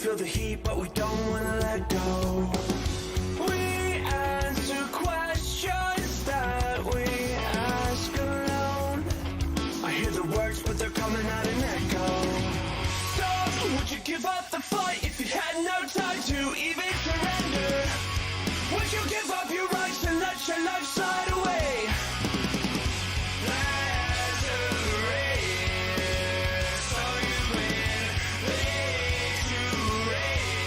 feel the heat, but we don't wanna let go. We answer questions that we ask alone. I hear the words, but they're coming out an echo. So, would you give up the fight if you had no time to even surrender? Would you give up your rights and let your life slide away? There's a race, so you win, lead to race.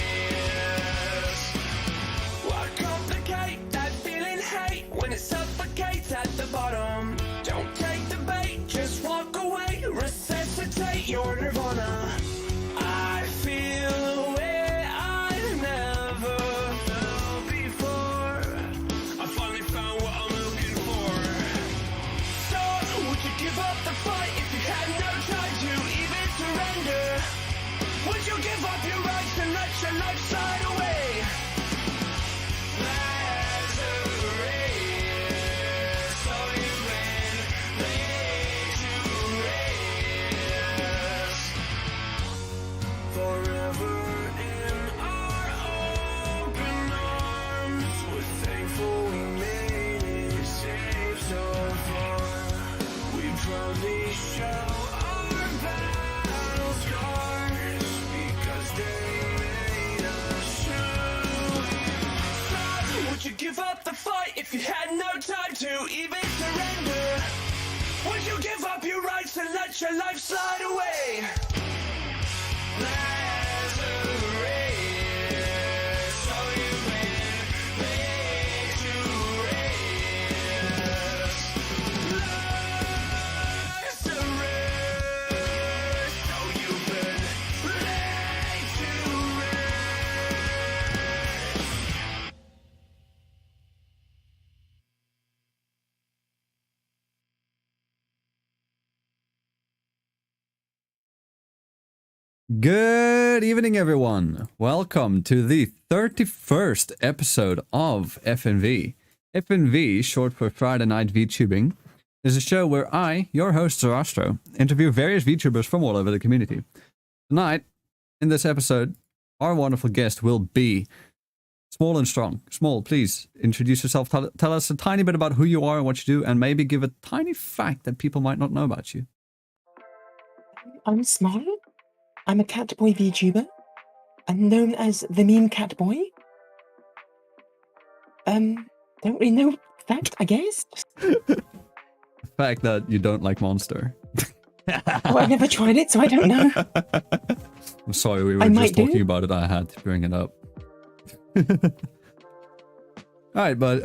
Why complicate that feeling hate when it suffocates at the bottom? Don't take the bait, just walk away, resuscitate your nirvana. I feel a way I've never felt before. I finally found what I'm looking for. So, would you give up the fight if you had no time to even surrender? Would you give up your rights and let your life slide away? There's a race, so you win, lead to race. Forever in our open arms, we're thankful we made it safe so far. We proudly show our battle scars because they made us true. So, would you give up the fight if you had no time to even surrender? Would you give up your rights and let your life slide away? There's a race, so you win, lead to race. There's a race, so you win, lead to race. Good evening, everyone. Welcome to the 31st episode of FNV. FNV, short for Friday Night VTubing, is a show where I, your host Zarastro, interview various VTubers from all over the community. Tonight, in this episode, our wonderful guest will be Smol and Stronk. Smol, please introduce yourself. Tell us a tiny bit about who you are and what you do, and maybe give a tiny fact that people might not know about you. I'm Smol. I'm a catboy VTuber. I'm known as the meme catboy. Don't really know fact, I guess. The fact that you don't like Monster. Oh, I've never tried it, so I don't know. I'm sorry, we were just talking about it. I had to bring it up. Alright, but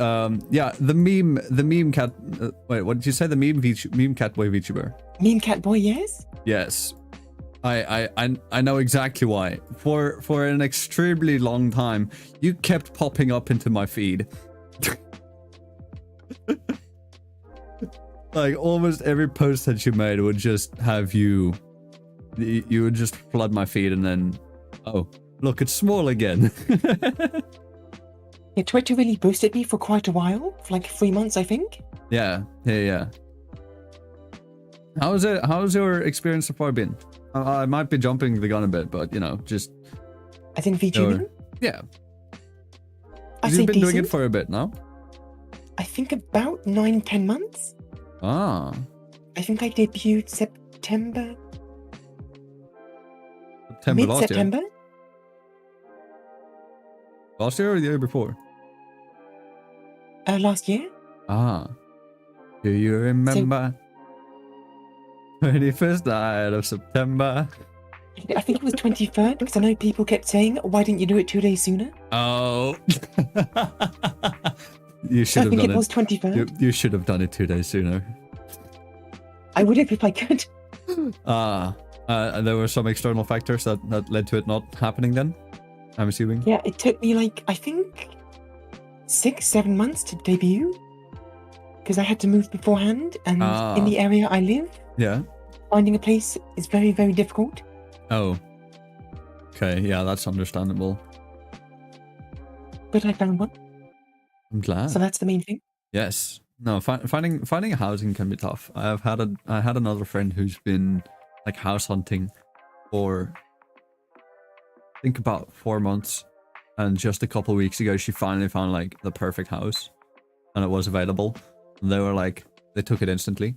yeah, the meme cat. Wait, what did you say? The meme catboy VTuber. Meme catboy, yes. Yes, I know exactly why. For an extremely long time, you kept popping up into my feed. Like almost every post that you made would just have you would just flood my feed, and then oh look, it's Smol again. Yeah, Twitter really boosted me for quite a while, for like 3 months, I think. Yeah. How's your experience so far been? I might be jumping the gun a bit, but you know, just I think VTubing. Yeah. You've been doing it for a bit now? I think about 9-10 months. Ah. I think I debuted September Mid-September last year. Last year or the year before? Last year. Ah. Do you remember? 21st night of September. I think it was 23rd, because I know people kept saying, why didn't you do it 2 days sooner? Oh. You should have done it. I think it was 23rd. You should have done it 2 days sooner. I would have if I could. There were some external factors that led to it not happening then, I'm assuming. Yeah, it took me like, I think 6-7 months to debut, because I had to move beforehand, and in the area I live, yeah, finding a place is very, very difficult. Oh. Okay, yeah, that's understandable. But I found one. I'm glad. So that's the main thing. Yes. No, finding housing can be tough. I had another friend who's been like house hunting for think about 4 months, and just a couple weeks ago she finally found like the perfect house, and it was available. And they were like, they took it instantly.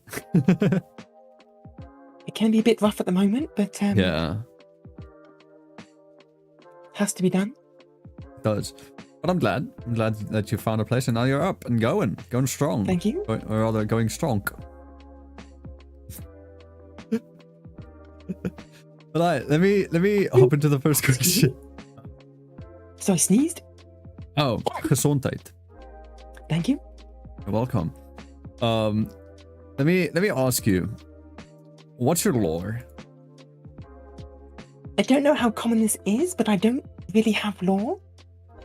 It can be a bit rough at the moment, but Yeah, has to be done. it does. But I'm glad that you found a place, and now you're up and going strong. Thank you. Or rather, going strong. But let me hop into the first question. So I sneezed. Oh, gezondheid. Thank you. You're welcome. Let me ask you, what's your lore? I don't know how common this is, but I don't really have lore.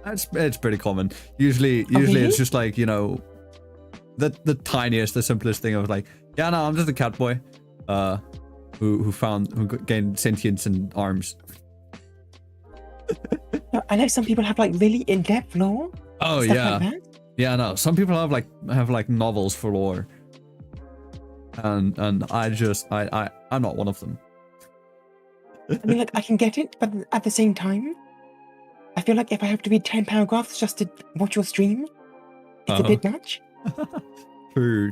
It's pretty common. Usually really? it's just like, you know, the tiniest, the simplest thing of like, yeah, no, I'm just a cat boy, who gained sentience and arms. No, I know some people have like really in-depth lore. Oh stuff yeah, like that. yeah. No, some people have like novels for lore, and I'm not one of them. I mean, like I can get it, but at the same time, I feel like if I have to read 10 paragraphs just to watch your stream, it's a bit much. True.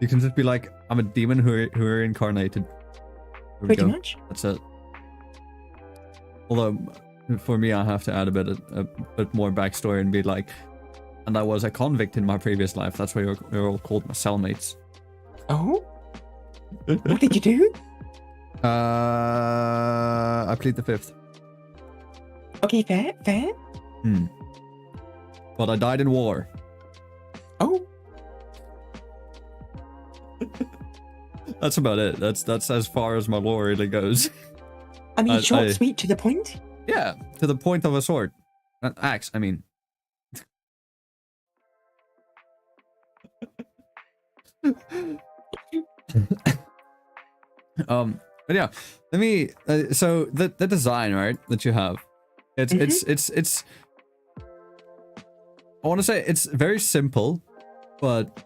You can just be like, I'm a demon who reincarnated. There we Pretty go. much. That's it. Although, for me, I have to add a bit more backstory and be like, and I was a convict in my previous life. That's why you're all called my cellmates. Oh? What did you do? I plead the fifth. Okay, fair. But I died in war. Oh, That's about it. That's as far as my lore really goes. I mean, short, sweet, to the point. Yeah, to the point of a sword. An axe, I mean. But yeah, let me. So the design, right, that you have, it's. I want to say it's very simple, but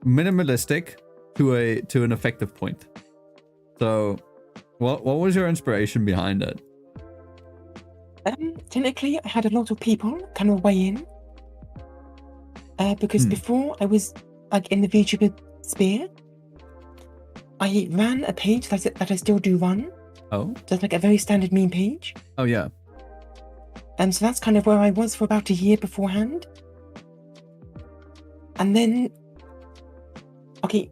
minimalistic to an effective point. So, what was your inspiration behind it? Technically, I had a lot of people kind of weigh in. Because before I was like in the VTuber sphere, I ran a page that I still do run. Oh. Just like a very standard meme page. Oh yeah. And so that's kind of where I was for about a year beforehand. And then, okay,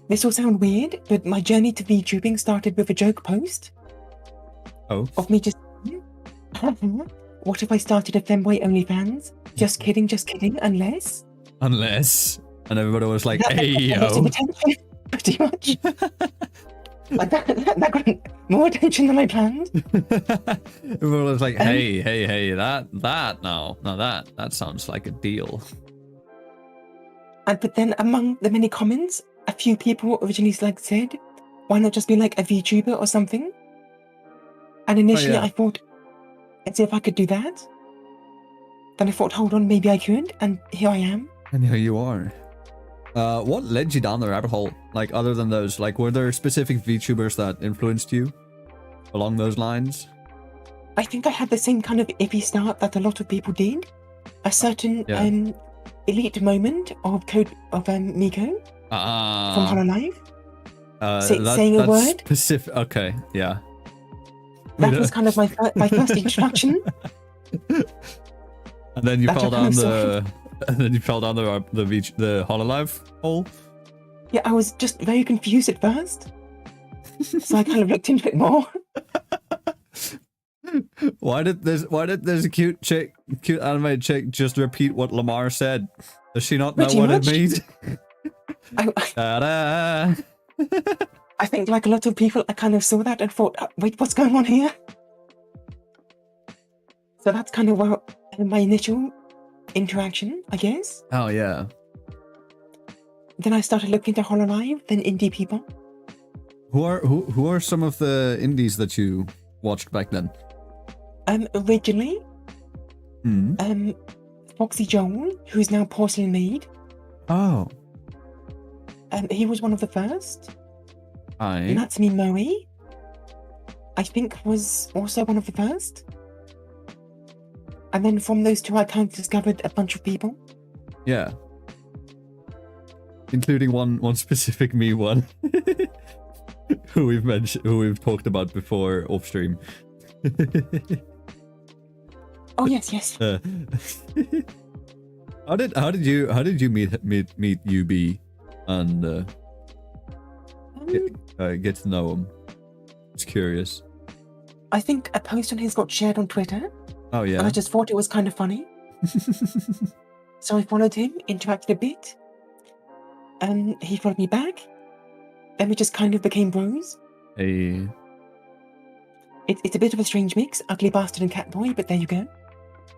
this will sound weird, but my journey to VTubing started with a joke post. Oh. Of me just, what if I started a femboy OnlyFans? Just kidding, unless. Unless. And everybody was like, That hey, got yo. attention, pretty much. Like that got more attention than I planned. Everyone was like, hey, that sounds like a deal. But then among the many comments, a few people originally said, why not just be like a VTuber or something? And initially I thought, let's see if I could do that. Then I thought, hold on, maybe I could, and here I am. And here you are. What led you down the rabbit hole? Like, other than those, like, were there specific VTubers that influenced you along those lines? I think I had the same kind of iffy start that a lot of people did. A certain elite moment of Miko from Hololive. Saying a word. Specific. Okay, yeah. That was kind of my first introduction. And then you fell down the. And then you fell down the Hololive hole. Yeah, I was just very confused at first, so I kind of looked into it more. Why did this cute animated chick just repeat what Lamar said? Does she not know what it means? I think, like a lot of people, I kind of saw that and thought, wait, what's going on here? So that's kind of where my initial interaction, I guess. Oh yeah. Then I started looking into Hololive, then indie people. Who are some of the indies that you watched back then? Originally, Foxy Joel, who's now Porcelain Maid. Oh. He was one of the first. Aye. Natsumi Moe. I think was also one of the first. And then from those two, I kind of discovered a bunch of people. Yeah. Including one specific me one. who we've talked about before off stream. Oh yes. How did you meet UB and get to know him? Just curious. I think a post on his got shared on Twitter. Oh yeah. And I just thought it was kind of funny. So I followed him, interacted a bit. And he followed me back. Then we just kind of became bros. Hey. It's a bit of a strange mix, ugly bastard and cat boy, but there you go.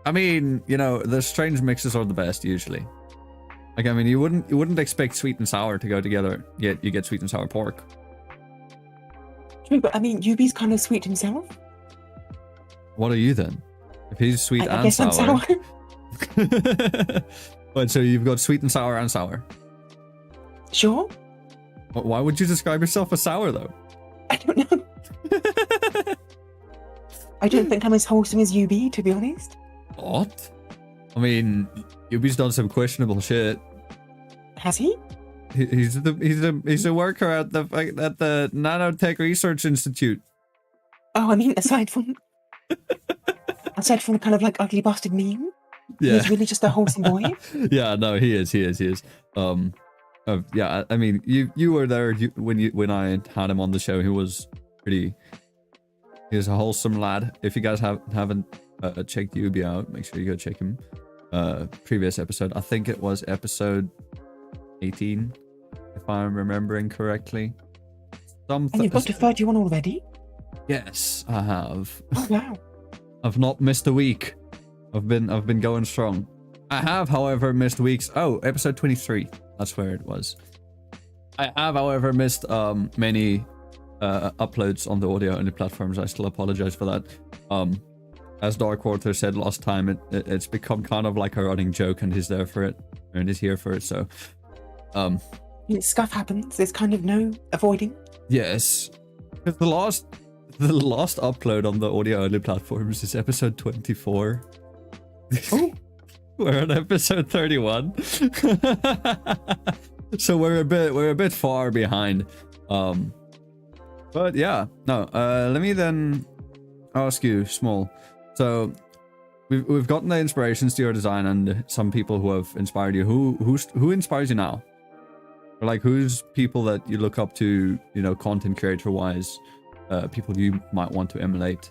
I mean, you know, the strange mixes are the best usually. Like, I mean, you wouldn't expect sweet and sour to go together, yet you get sweet and sour pork. True, but I mean, UB's kind of sweet himself. What are you then? If he's sweet I and guess I'm sour. sour. Wait, so you've got sweet and sour and sour. Sure. Why would you describe yourself as sour though? I don't know. I don't think I'm as wholesome as UB, to be honest. What? I mean, UB's done some questionable shit. Has he? He's a worker at the Nanotech Research Institute. Oh, I mean, aside from the kind of like ugly bastard meme, Yeah. he's really just a wholesome boy. Yeah, no, he is. Yeah, I mean, you were there when I had him on the show. He was a wholesome lad. If you guys haven't checked UB out, make sure you go check him. Previous episode, I think it was episode 18, if I'm remembering correctly. And you've got to 31 already? Yes, I have. Oh wow. I've not missed a week. I've been going strong. I have, however, missed weeks. Oh, episode 23. That's where it was. I have, however, missed many uploads on the audio only platforms. I still apologize for that. As Darkwater said last time, it's become kind of like a running joke, and he's there for it, and he's here for it. So, stuff happens. There's kind of no avoiding. Yes, because the last upload on the audio only platforms is episode 24. Oh. We're on episode 31. So we're a bit far behind. But yeah, no. Let me then ask you, Smol. So we've gotten the inspirations to your design and some people who have inspired you. Who inspires you now? Or like, who's people that you look up to, you know, content creator wise, people you might want to emulate?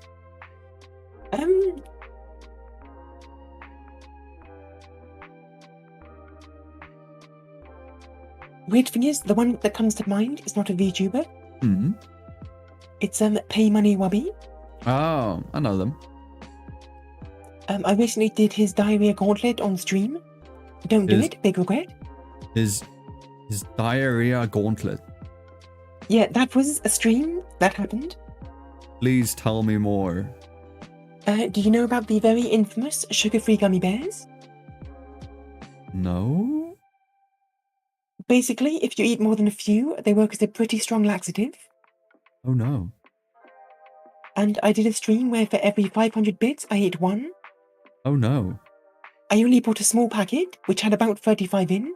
Weird thing is, the one that comes to mind is not a VTuber. Hmm. It's Pay Money Wubby. Oh, I know them. I recently did his diarrhea gauntlet on stream. Don't do it, big regret. His diarrhea gauntlet. Yeah, that was a stream that happened. Please tell me more. Do you know about the very infamous sugar-free gummy bears? No? Basically, if you eat more than a few, they work as a pretty strong laxative. Oh no. And I did a stream where for every 500 bits, I ate one. Oh no. I only bought a small packet, which had about 35 in,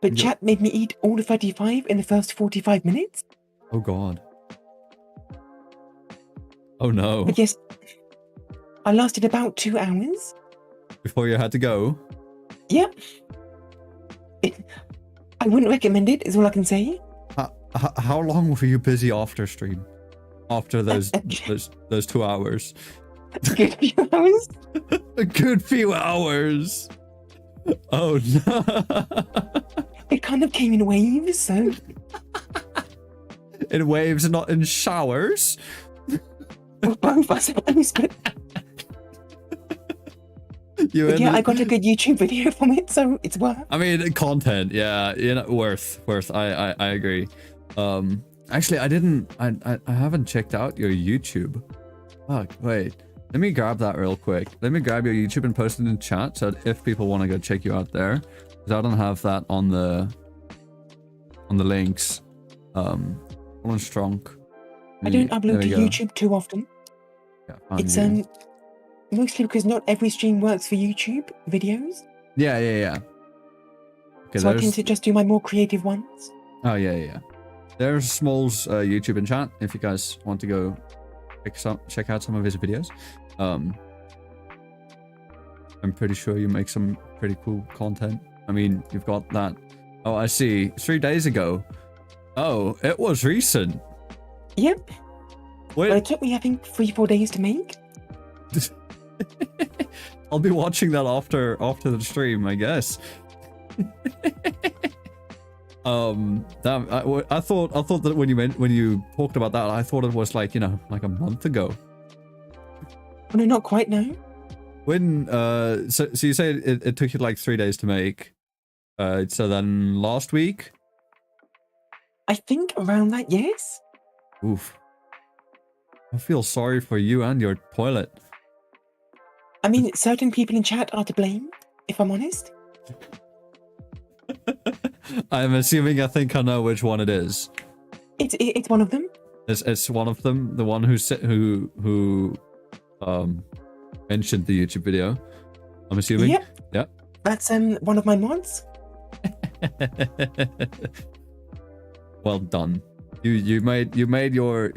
but Yeah. chat made me eat all the 35 in the first 45 minutes. Oh god. Oh no. But yes, I lasted about 2 hours. Before you had to go? Yep. I wouldn't recommend it, is all I can say. How long were you busy after stream? After those 2 hours? A good few hours. A good few hours. Oh no. It kind of came in waves, so... In waves and not in showers? Well, both, I suppose, but yeah, I got a good YouTube video from it, so it's worth. I mean, content, yeah, you know, worth. I agree. Actually, I haven't checked out your YouTube. Fuck, wait. Let me grab that real quick. Let me grab your YouTube and post it in chat, so if people want to go check you out there, because I don't have that on the links. Smol Stronk. I don't There upload we to go. YouTube too often. Yeah, found It's you. mostly because not every stream works for YouTube videos. Yeah. Okay, So I tend to just do my more creative ones. Oh, yeah. There's Smol's YouTube and chat if you guys want to go check out some of his videos. I'm pretty sure you make some pretty cool content. I mean, you've got that. Oh, I see. 3 days ago. Oh, it was recent. Yep. Wait. Well, it took me, I think, 3-4 days to make. I'll be watching that after the stream, I guess. Damn, I thought that when you talked about that, I thought it was like, like a month ago. Oh, no, not quite, no. When so you say it took you like 3 days to make. So then last week? I think around that, yes. Oof. I feel sorry for you and your toilet. I mean, certain people in chat are to blame, if I'm honest. I'm assuming I think I know which one it is. It's one of them. It's one of them, the one who mentioned the YouTube video. I'm assuming. Yep. Yep. That's one of my mods. Well done. You made your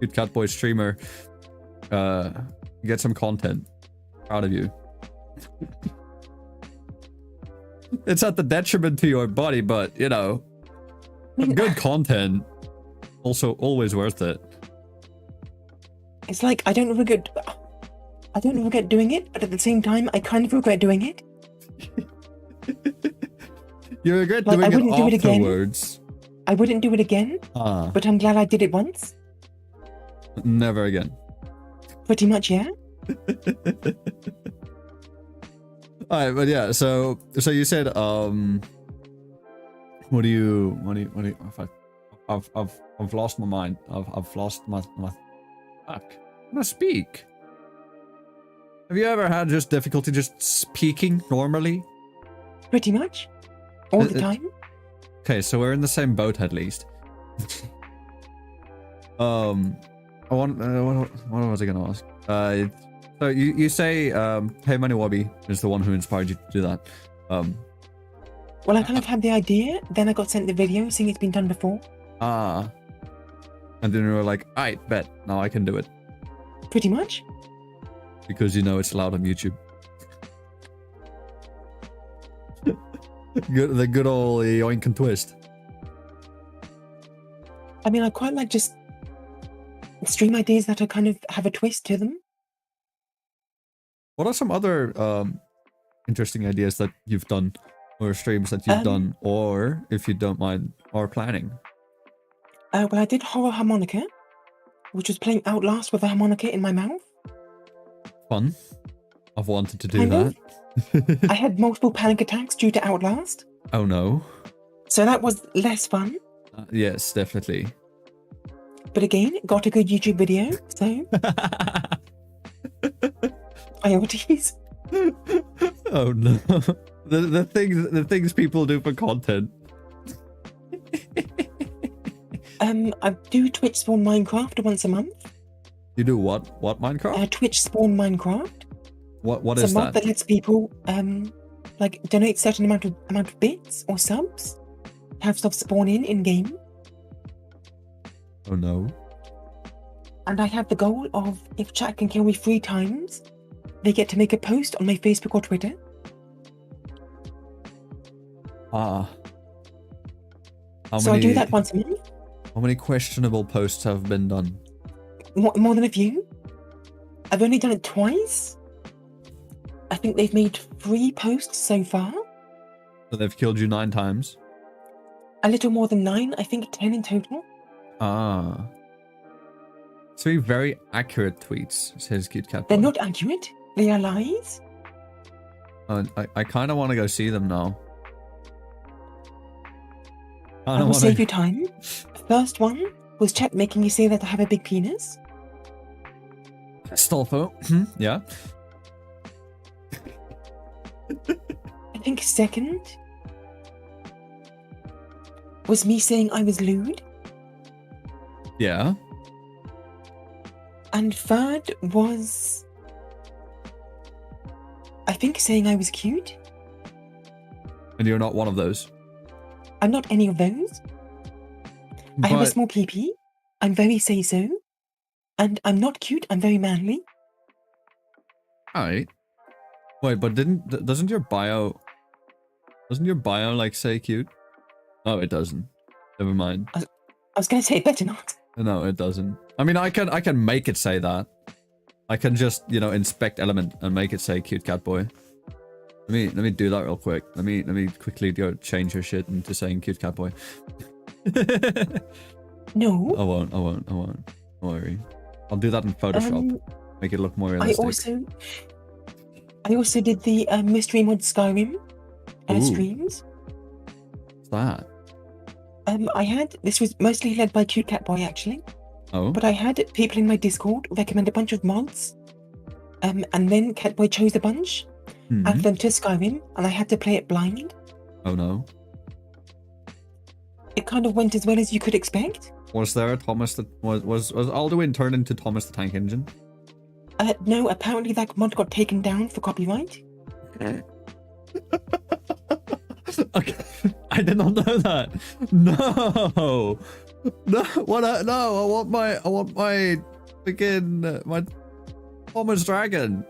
Cute Cat Boy streamer get some content. Proud of you. It's at the detriment to your body, but good content. Also always worth it. It's like I don't regret doing it, but at the same time I kind of regret doing it. You regret Like, doing I wouldn't do it again. afterwards. I wouldn't do it again, but I'm glad I did it once. Never again. Pretty much, yeah. Alright, but yeah, so you said what do you I've lost my mind. I've lost my fuck. I'm gonna speak. Have you ever had just difficulty just speaking normally? Pretty much. All the time. Okay, so we're in the same boat at least. What was I gonna ask? So you say Hey Money Wobby is the one who inspired you to do that. Well, I kind of had the idea, then I got sent the video saying it's been done before. And then you were like, I bet now I can do it. Pretty much. Because it's allowed on YouTube. The good old yoink and twist. I mean, I quite like just stream ideas that are kind of have a twist to them. What are some other interesting ideas that you've done, or streams that you've done, or if you don't mind, are planning? Well, I did horror harmonica, which was playing Outlast with a harmonica in my mouth. Fun. I've wanted to do Kind that. I had multiple panic attacks due to Outlast. Oh no. So that was less fun. Yes, definitely. But again, got a good YouTube video, so priorities. Oh no. The things people do for content. I do Twitch spawn Minecraft once a month. You do what? What Minecraft? Twitch spawn Minecraft. What It's is a mod that? that lets people like donate certain amount of bits or subs, have stuff spawn in game. Oh no. And I have the goal of if chat can kill me 3 times, they get to make a post on my Facebook or Twitter. So I do that once a month. How many questionable posts have been done? More than a few. I've only done it twice. I think they've made 3 posts so far. So they've killed you 9 times? A little more than 9, I think 10 in total. 3 very accurate tweets, says Cute Cat Boy. They're not accurate. They are lies. I kind of want to go see them now. I will save you time. The first one was chat making you say that I have a big penis. Stolfo. Yeah. I think second was me saying I was lewd. Yeah. And third was, I think, saying I was cute. And you're not one of those. I'm not any of those. I have a But- small PP. I'm very say-so. And I'm not cute, I'm very manly. Alright. Wait, but doesn't your bio like say cute? No, it doesn't. Never mind. I was gonna say it better not. No, it doesn't. I mean, I can make it say that. I can just, you know, inspect element and make it say cute cat boy. Let me do that real quick. Let me quickly go change your shit into saying cute cat boy. No. I won't. Don't worry. I'll do that in Photoshop. Make it look more realistic. I also did the mystery mod Skyrim Ooh. streams. What's that? This was mostly led by Cute Cat Boy actually, Oh. but I had people in my Discord recommend a bunch of mods, and then Catboy chose a bunch, added them to Skyrim, and I had to play it blind. Oh no. It kind of went as well as you could expect. Was there a Thomas that was Alduin turned into Thomas the Tank Engine? No, apparently that mod got taken down for copyright. Okay, I did not know that. No, what? No, I want my freaking my Thomas Dragon.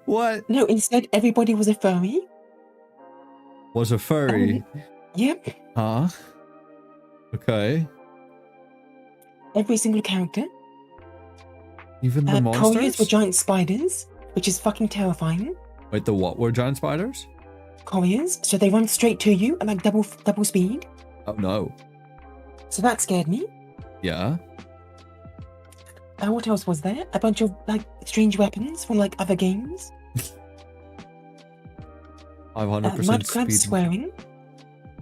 What? No, instead everybody was a furry. Was a furry? Yep. Huh? Okay. Every single character. Even the Couriers monsters? were giant spiders, which is fucking terrifying. Wait, the what were giant spiders? Couriers, so they run straight to you and like double speed. Oh no. So that scared me. Yeah. What else was there? A bunch of like strange weapons from like other games. 500% mud crabs speed. swearing.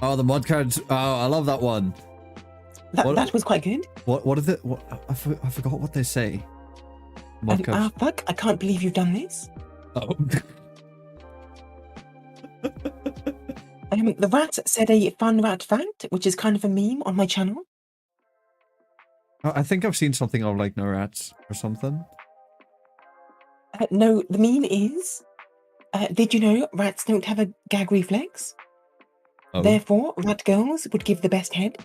Oh, the mud cards. Oh, I love that one. That was quite good. What is it? What I forgot what they say. Mud cards. Fuck! I can't believe you've done this. Oh. The rat said a fun rat fact, which is kind of a meme on my channel. I think I've seen something of like no rats or something. No, the meme is. Did you know rats don't have a gag reflex? Oh. Therefore, rat girls would give the best head.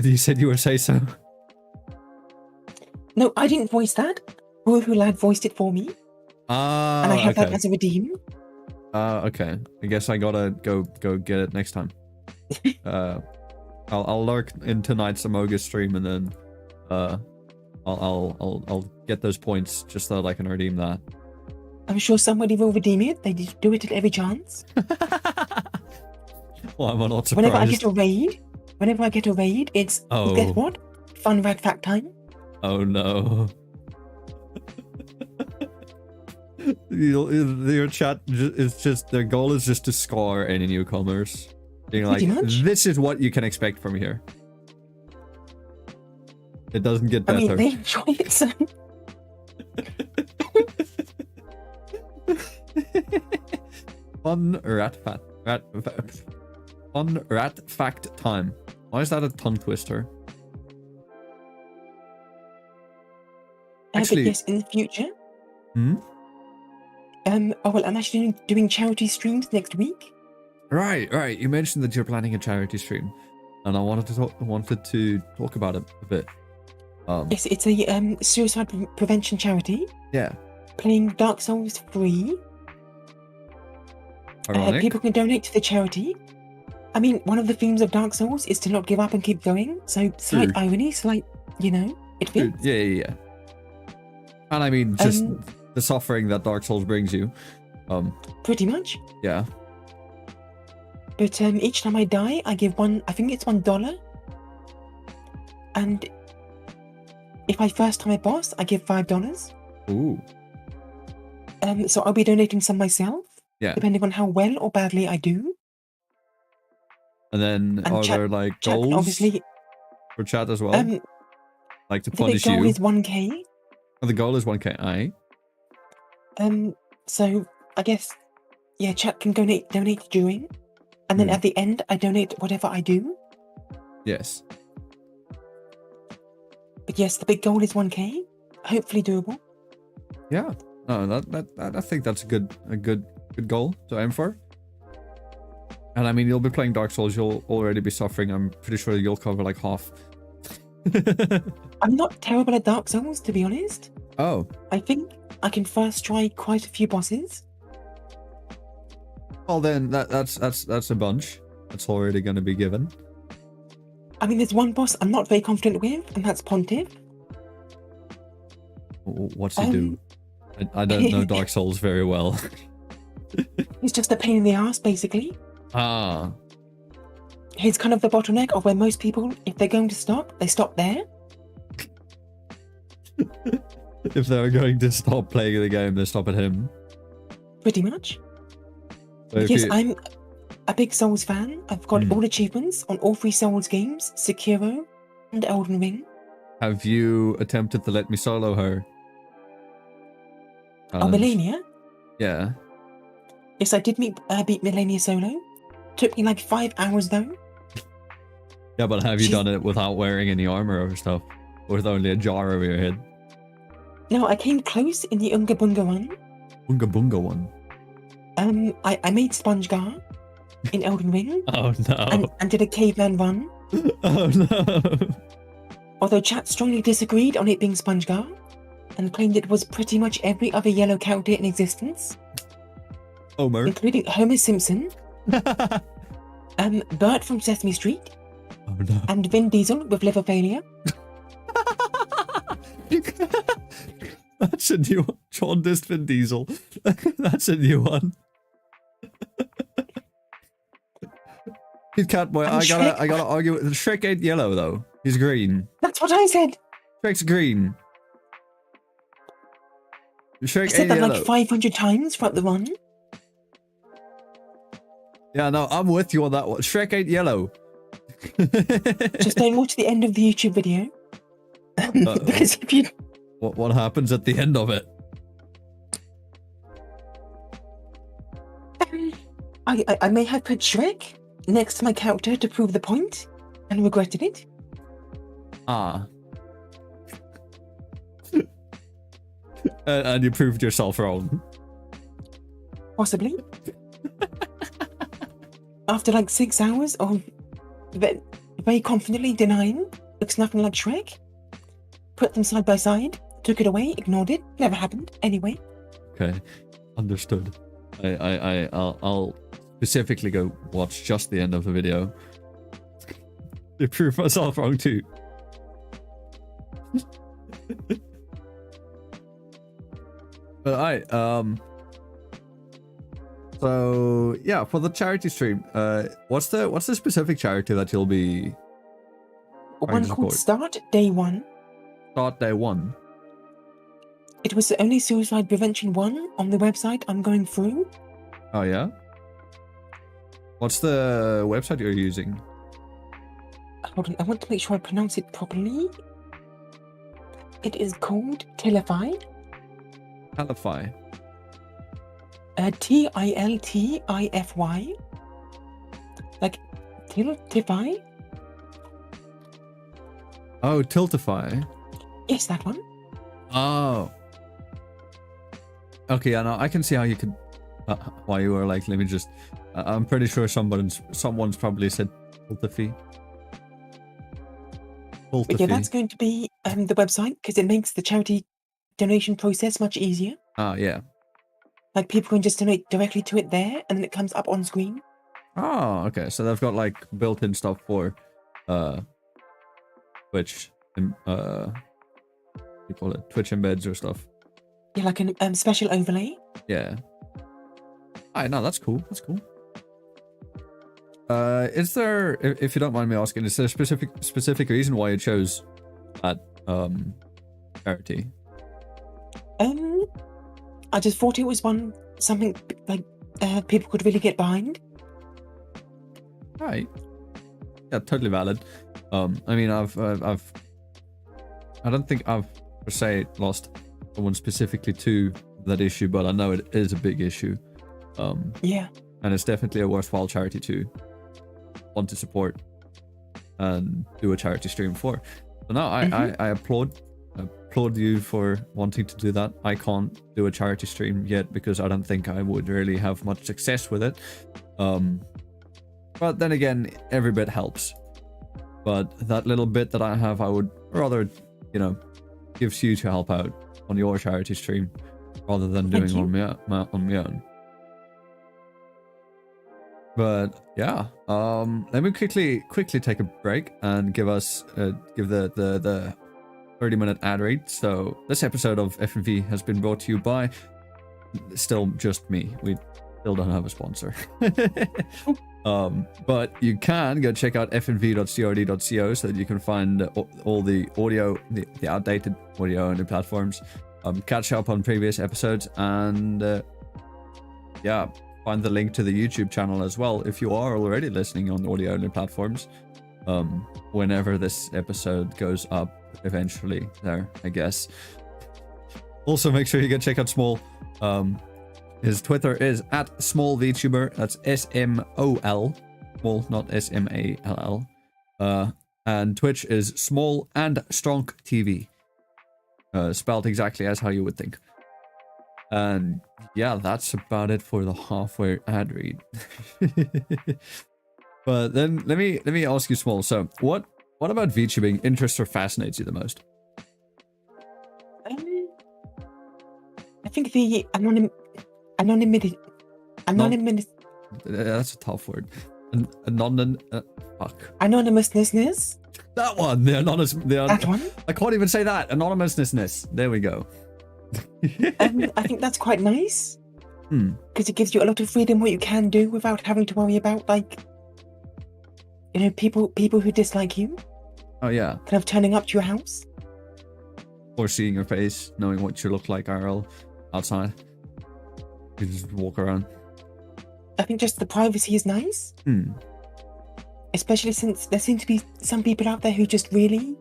You said you were say so. No, I didn't voice that. Woohoo Lad voiced it for me. Ah, And I have okay. that as a redeem. Okay. I guess I gotta go get it next time. I'll lurk in tonight's Amogus stream and then I'll get those points just so that I can redeem that. I'm sure somebody will redeem it. They just do it at every chance. Well, I'm not surprised. Whenever I get a raid, it's guess what? Fun rat fact time. Oh no. Your chat is just, their goal is just to score any newcomers. Being like, Pretty much. this is what you can expect from here. It doesn't get better. I mean, they enjoy it, so. Fun rat fact time. Why is that a tongue twister? Actually, but yes, in the future. Hmm? Oh well, I'm actually doing charity streams next week. Right. You mentioned that you're planning a charity stream, and I wanted to talk about it a bit. Yes, it's a suicide prevention charity. Yeah. Playing Dark Souls free. Ironic. People can donate to the charity. I mean, one of the themes of Dark Souls is to not give up and keep going. So slight irony, slight, it fits. Yeah. And I mean, just the suffering that Dark Souls brings you. Pretty much. Yeah. But each time I die, I give I think it's $1. And if I first time a boss, I give $5. Ooh. So I'll be donating some myself. Yeah. Depending on how well or badly I do. And then are there like chat, goals obviously, for chat as well? Like to the punish goal you? is 1k. Oh, the goal is 1k, aye? So I guess, yeah, chat can donate during. And then at the end, I donate whatever I do. Yes. But yes, the big goal is 1K. Hopefully doable. Yeah. No, I think that's a good goal to aim for. And I mean, you'll be playing Dark Souls. You'll already be suffering. I'm pretty sure you'll cover like half. I'm not terrible at Dark Souls, to be honest. Oh. I think I can first try quite a few bosses. Well, then that's a bunch. That's already going to be given. I mean, there's one boss I'm not very confident with, and that's Pontiff. What's he do? I don't know Dark Souls very well. He's just a pain in the ass, basically. Ah. He's kind of the bottleneck of where most people, if they're going to stop, they stop there. If they're going to stop playing the game, they stop at him. Pretty much. So Because I'm a big Souls fan. I've got all achievements on all 3 Souls games, Sekiro and Elden Ring. Have you attempted to let me solo her? Oh, Melania? Yeah. Yes, I did beat Melania solo. Took me like 5 hours though. Yeah, but have you done it without wearing any armor or stuff? Or with only a jar over your head? No, I came close in the Unga Bunga one. Bunga Bunga one? I made Sponge Gar in Elden Ring. Oh no. And did a caveman run. Oh no. Although chat strongly disagreed on it being Sponge Gar and claimed it was pretty much every other yellow character in existence. Homer. Including Homer Simpson. Bert from Sesame Street. Oh no. And Vin Diesel with liver failure. That's a new one. Jaundiced Vin Diesel. That's a new one. Kid Cat Boy, I gotta argue with Shrek ain't yellow though. He's green. That's what I said. Shrek's green. Shrek I ain't said that yellow. like 500 times throughout the run. Yeah, no, I'm with you on that one. Shrek ain't yellow. Just don't watch the end of the YouTube video. Because if you... What happens at the end of it? I may have put Shrek next to my character to prove the point and regretted it. Ah. And you proved yourself wrong. Possibly. After like 6 hours of very confidently denying looks nothing like Shrek, put them side by side, took it away, ignored it, never happened, anyway. Okay, understood. I'll specifically go watch just the end of the video to prove myself wrong too. But so yeah, for the charity stream, what's the specific charity that you'll be One called Start Day 1. Start Day 1? It was the only suicide prevention one on the website I'm going through. Oh yeah? What's the website you're using? Hold on, I want to make sure I pronounce it properly. It is called Tiltify. Tiltify. Tiltify. Like Tiltify? Oh, Tiltify. Yes, that one. Oh. Okay, yeah, no, I can see how you could. Why you were like, let me just. I'm pretty sure someone's probably said Tiltify. But yeah, that's going to be the website because it makes the charity donation process much easier. Ah, yeah. Like people can just donate directly to it there, and then it comes up on screen. Oh, okay. So they've got like built-in stuff for, Twitch, you call it Twitch embeds or stuff. Yeah, like a special overlay. Yeah. Alright, no, that's cool. That's cool. Is there, if you don't mind me asking, is there a specific reason why you chose that charity? I just thought it was something like people could really get behind. Right. Yeah, totally valid. I mean, I don't think I've per se lost someone specifically to that issue, but I know it is a big issue. Yeah. And it's definitely a worthwhile charity to want to support and do a charity stream for. So no, I applaud you for wanting to do that. I can't do a charity stream yet because I don't think I would really have much success with it. But then again, every bit helps. But that little bit that I have, I would rather, you know, gives you to help out on your charity stream rather than doing on my own. But yeah, let me quickly take a break and give the 30-minute ad read. So this episode of FNV has been brought to you by still just me. We still don't have a sponsor. But you can go check out fnv.crd.co so that you can find all the audio, the outdated audio on the platforms, catch up on previous episodes, and yeah, find the link to the YouTube channel as well if you are already listening on audio only platforms. Whenever this episode goes up eventually there, I guess. Also, make sure you go check out Smol. His Twitter is at Smol VTuber. That's SMOL. Smol, not SMALL. And Twitch is Smol and Stronk TV. Spelled exactly as how you would think. And yeah, that's about it for the halfway ad read. But then let me ask you, Smol. So what about VTubing interests or fascinates you the most? I think the anonymity. That's a tough word. Anonymousness. That one. That one. I can't even say that. Anonymousness. There we go. I think that's quite nice. Because it gives you a lot of freedom what you can do without having to worry about, like, you know, people who dislike you. Oh yeah. Kind of turning up to your house. Or seeing your face, knowing what you look like IRL outside. You just walk around. I think just the privacy is nice. Especially since there seem to be some people out there who just really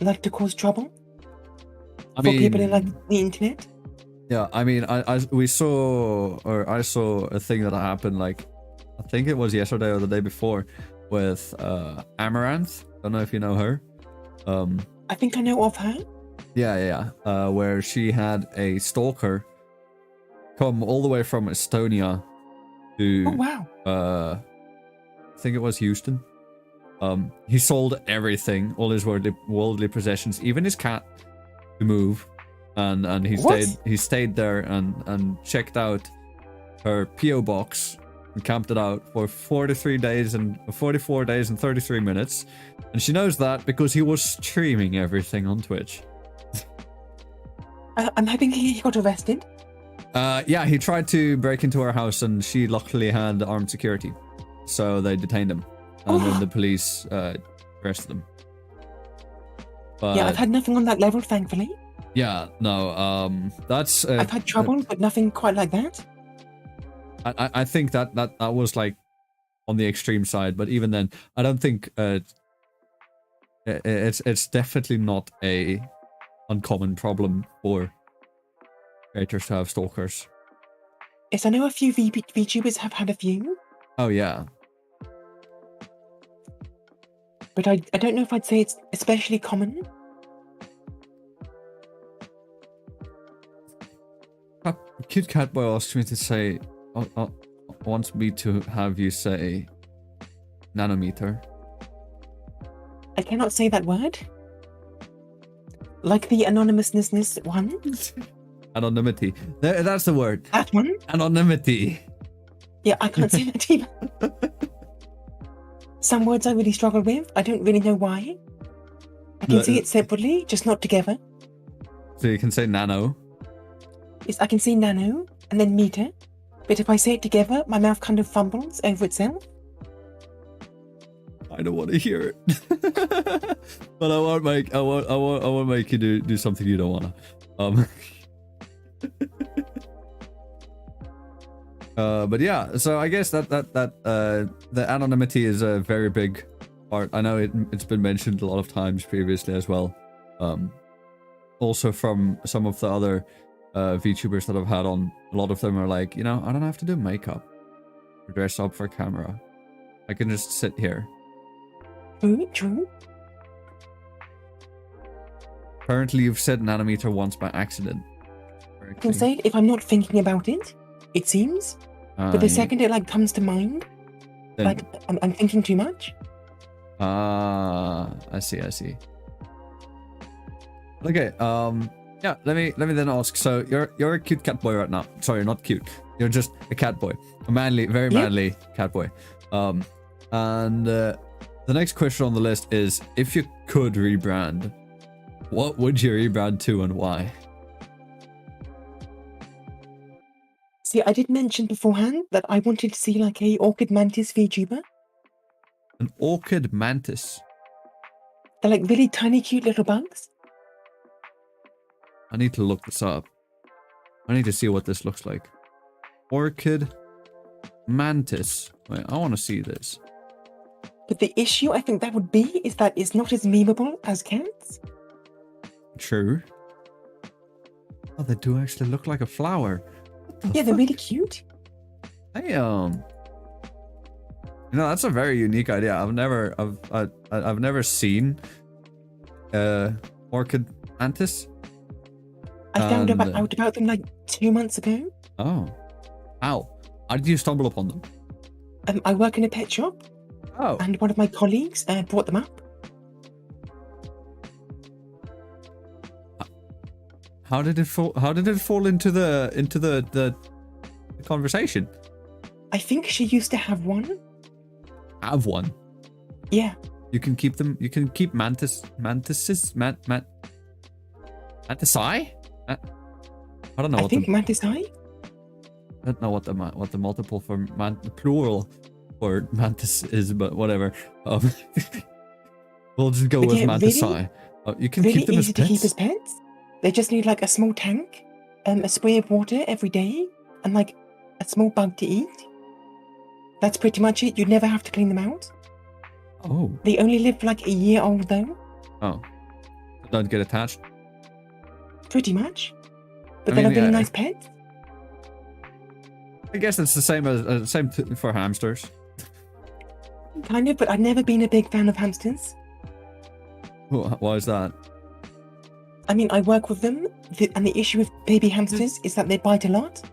like to cause trouble. For people in, like, the internet. Yeah, I mean, I saw a thing that happened, like, I think it was yesterday or the day before, with Amaranth. Don't know if you know her. I think I know of her. Yeah. Where she had a stalker come all the way from Estonia to... Oh, wow. I think it was Houston. He sold everything, all his worldly possessions, even his cat, to move. And he stayed there and checked out her PO box and camped it out for 44 days and 33 minutes. And she knows that because he was streaming everything on Twitch. I'm hoping he got arrested. Yeah, he tried to break into her house and she luckily had armed security. So they detained him. And then the police arrested him. But, yeah, I've had nothing on that level, thankfully. Yeah, no, that's... I've had trouble, but nothing quite like that. I think that was, like, on the extreme side, but even then, I don't think it's definitely not a uncommon problem for creators to have stalkers. Yes, I know a few VTubers have had a few. Oh, yeah. But I don't know if I'd say it's especially common. Cute Cat Boy asked me to say, wants me to have you say nanometer. I cannot say that word. Like the anonymousness one. Anonymity. That's the word. That one? Anonymity. Yeah, I can't say that either. Some words I really struggle with. I don't really know why. I can say it separately, just not together. So you can say nano. Yes, I can say nano and then meter. But if I say it together, my mouth kind of fumbles over itself. I don't want to hear it. But I won't make you do something you don't wanna. But yeah, so I guess that the anonymity is a very big part. I know it's been mentioned a lot of times previously as well. Also from some of the other VTubers that I've had on, a lot of them are like, you know, I don't have to do makeup or dress up for camera. I can just sit here. True. Apparently, you've said nanometer once by accident. I can say it if I'm not thinking about it, it seems. But the second it like comes to mind, then, like I'm thinking too much. I see. Okay. Yeah. Let me then ask. So you're a cute cat boy right now. Sorry, not cute. You're just a cat boy, a manly, very manly cat boy. And the next question on the list is: if you could rebrand, what would you rebrand to and why? See, I did mention beforehand that I wanted to see like a orchid mantis VTuber. An orchid mantis. They're like really tiny, cute little bugs. I need to look this up. I need to see what this looks like. Orchid mantis. Wait, I want to see this. But the issue I think that would be is that it's not as memeable as cats. True. Oh, they do actually look like a flower. Yeah, they're really cute. Hey, that's a very unique idea. I've never seen orchid mantis. I found out about them like 2 months ago. Oh, how? How did you stumble upon them? I work in a pet shop. Oh, and one of my colleagues brought them up. How did it fall? How did it fall into the conversation? I think she used to have one. Have one? Yeah. You can keep them. You can keep mantises. Mantici? I don't know. I think mantici. I don't know what the multiple for the plural for mantis is, but whatever. We'll just go with mantici. Really, You can really keep them easy as to pets. keep as pets. They just need like a small tank, a spray of water every day, and like a small bug to eat. That's pretty much it. You'd never have to clean them out. Oh. They only live like a year old though. Oh. Don't get attached. Pretty much. But they're a really nice pet. I guess it's the same for hamsters. Kind of, but I've never been a big fan of hamsters. Why is that? I mean, I work with them, and the issue with baby hamsters is that they bite a lot.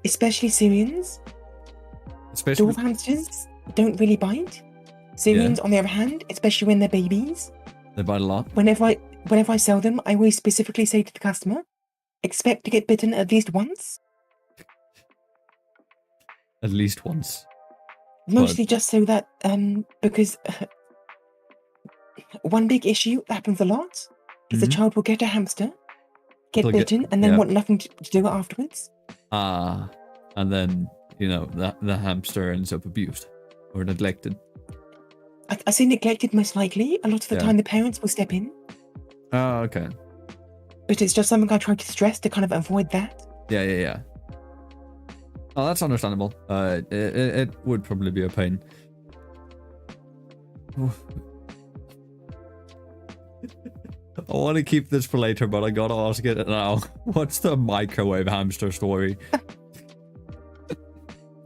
Especially Syrians. Dwarf hamsters don't really bite. Syrians, on the other hand, especially when they're babies, they bite a lot. Whenever I sell them, I always specifically say to the customer, expect to get bitten at least once. At least once. Mostly just so that, because one big issue that happens a lot is the child will get a hamster, get bitten, and then want nothing to do afterwards. And then, the hamster ends up abused or neglected. I say neglected most likely. A lot of the time the parents will step in. Oh, okay. But it's just something I try to stress to kind of avoid that. Yeah. Oh, that's understandable. It would probably be a pain. I want to keep this for later, but I gotta ask it now. What's the microwave hamster story?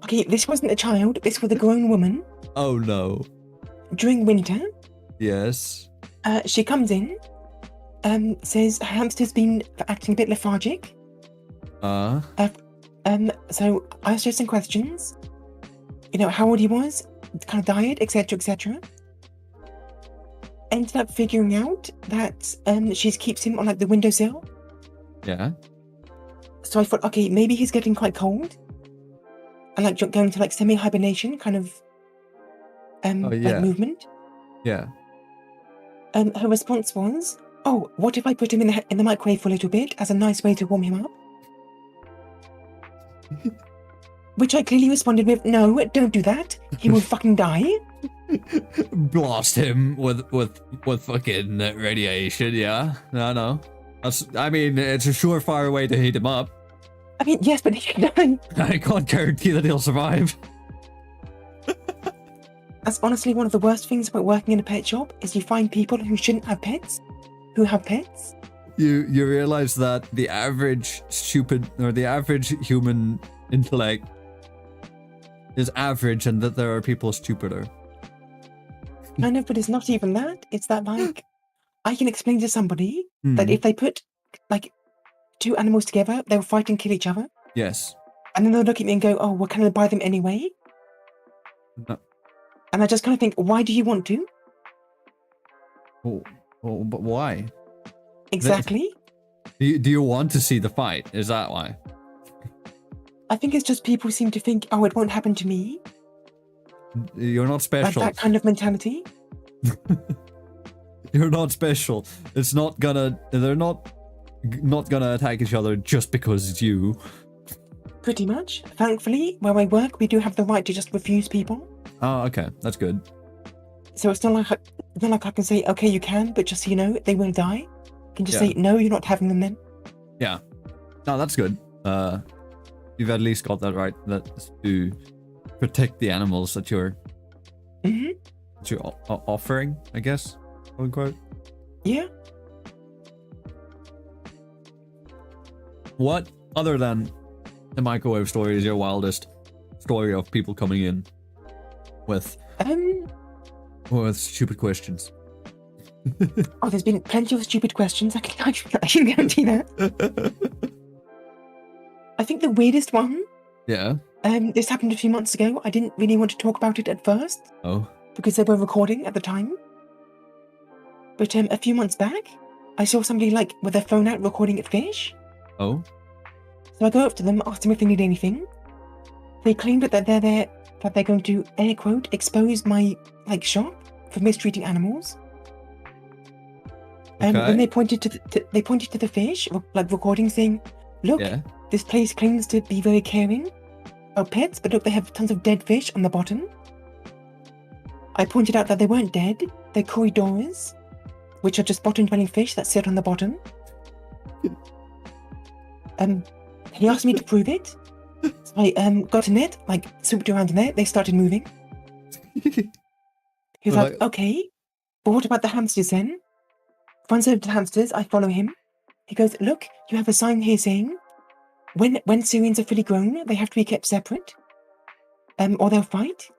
Okay, this wasn't a child. This was a grown woman. Oh no. During winter. Yes. She comes in, says her hamster's been acting a bit lethargic. So I asked her some questions. How old he was, kind of diet, etc., etc. Ended up figuring out that she keeps him on like the windowsill. Yeah. So I thought, okay, maybe he's getting quite cold, and like going to like semi-hibernation kind of like movement. Yeah. Her response was, "Oh, what if I put him in the microwave for a little bit as a nice way to warm him up?" Which I clearly responded with, "No, don't do that. He will fucking die." Blast him with fucking radiation. Yeah. No. It's a surefire way to heat him up. I mean, yes, but he can die. I can't guarantee that he'll survive. That's honestly one of the worst things about working in a pet shop is you find people who shouldn't have pets, who have pets. You realize that the average human intellect is average, and that there are people stupider. Kind of, but it's not even that. It's that like I can explain to somebody that if they put like 2 animals together, they'll fight and kill each other. Yes. And then they'll look at me and go, "Oh, well, can I buy them anyway?" No. And I just kind of think, why do you want to? Oh, but why? Exactly. Do you want to see the fight? Is that why? I think it's just people seem to think, "Oh, it won't happen to me." You're not special. Like that kind of mentality. You're not special. It's not gonna. They're not gonna attack each other just because it's you. Pretty much. Thankfully, where I work, we do have the right to just refuse people. Oh, okay, that's good. So it's not like I can say, "Okay, you can," but just so you know, they will die. I can just say, "No, you're not having them then." Yeah. No, that's good. You've at least got that right. That's to protect the animals that you're offering, I guess, quote unquote. Yeah. What other than the microwave story is your wildest story of people coming in with stupid questions? Oh, there's been plenty of stupid questions. I can guarantee that. I think the weirdest one. Yeah. This happened a few months ago. I didn't really want to talk about it at first. Oh. Because they were recording at the time. But a few months back, I saw somebody like with their phone out recording at fish. Oh. So I go up to them, ask them if they need anything. They claimed that they're going to, air quote, expose my like shop for mistreating animals. Then they pointed to the fish, like recording, saying, "Look, this place claims to be very caring about pets, but look, they have tons of dead fish on the bottom." I pointed out that they weren't dead; they're corridoras, which are just bottom-dwelling fish that sit on the bottom. He asked me to prove it. So I got a net, like swooped around the net. They started moving. He was like, "Okay, but what about the hamsters then?" Runs over to the hamsters. I follow him. He goes, "Look, you have a sign here saying when Syrians are fully grown, they have to be kept separate, or they'll fight."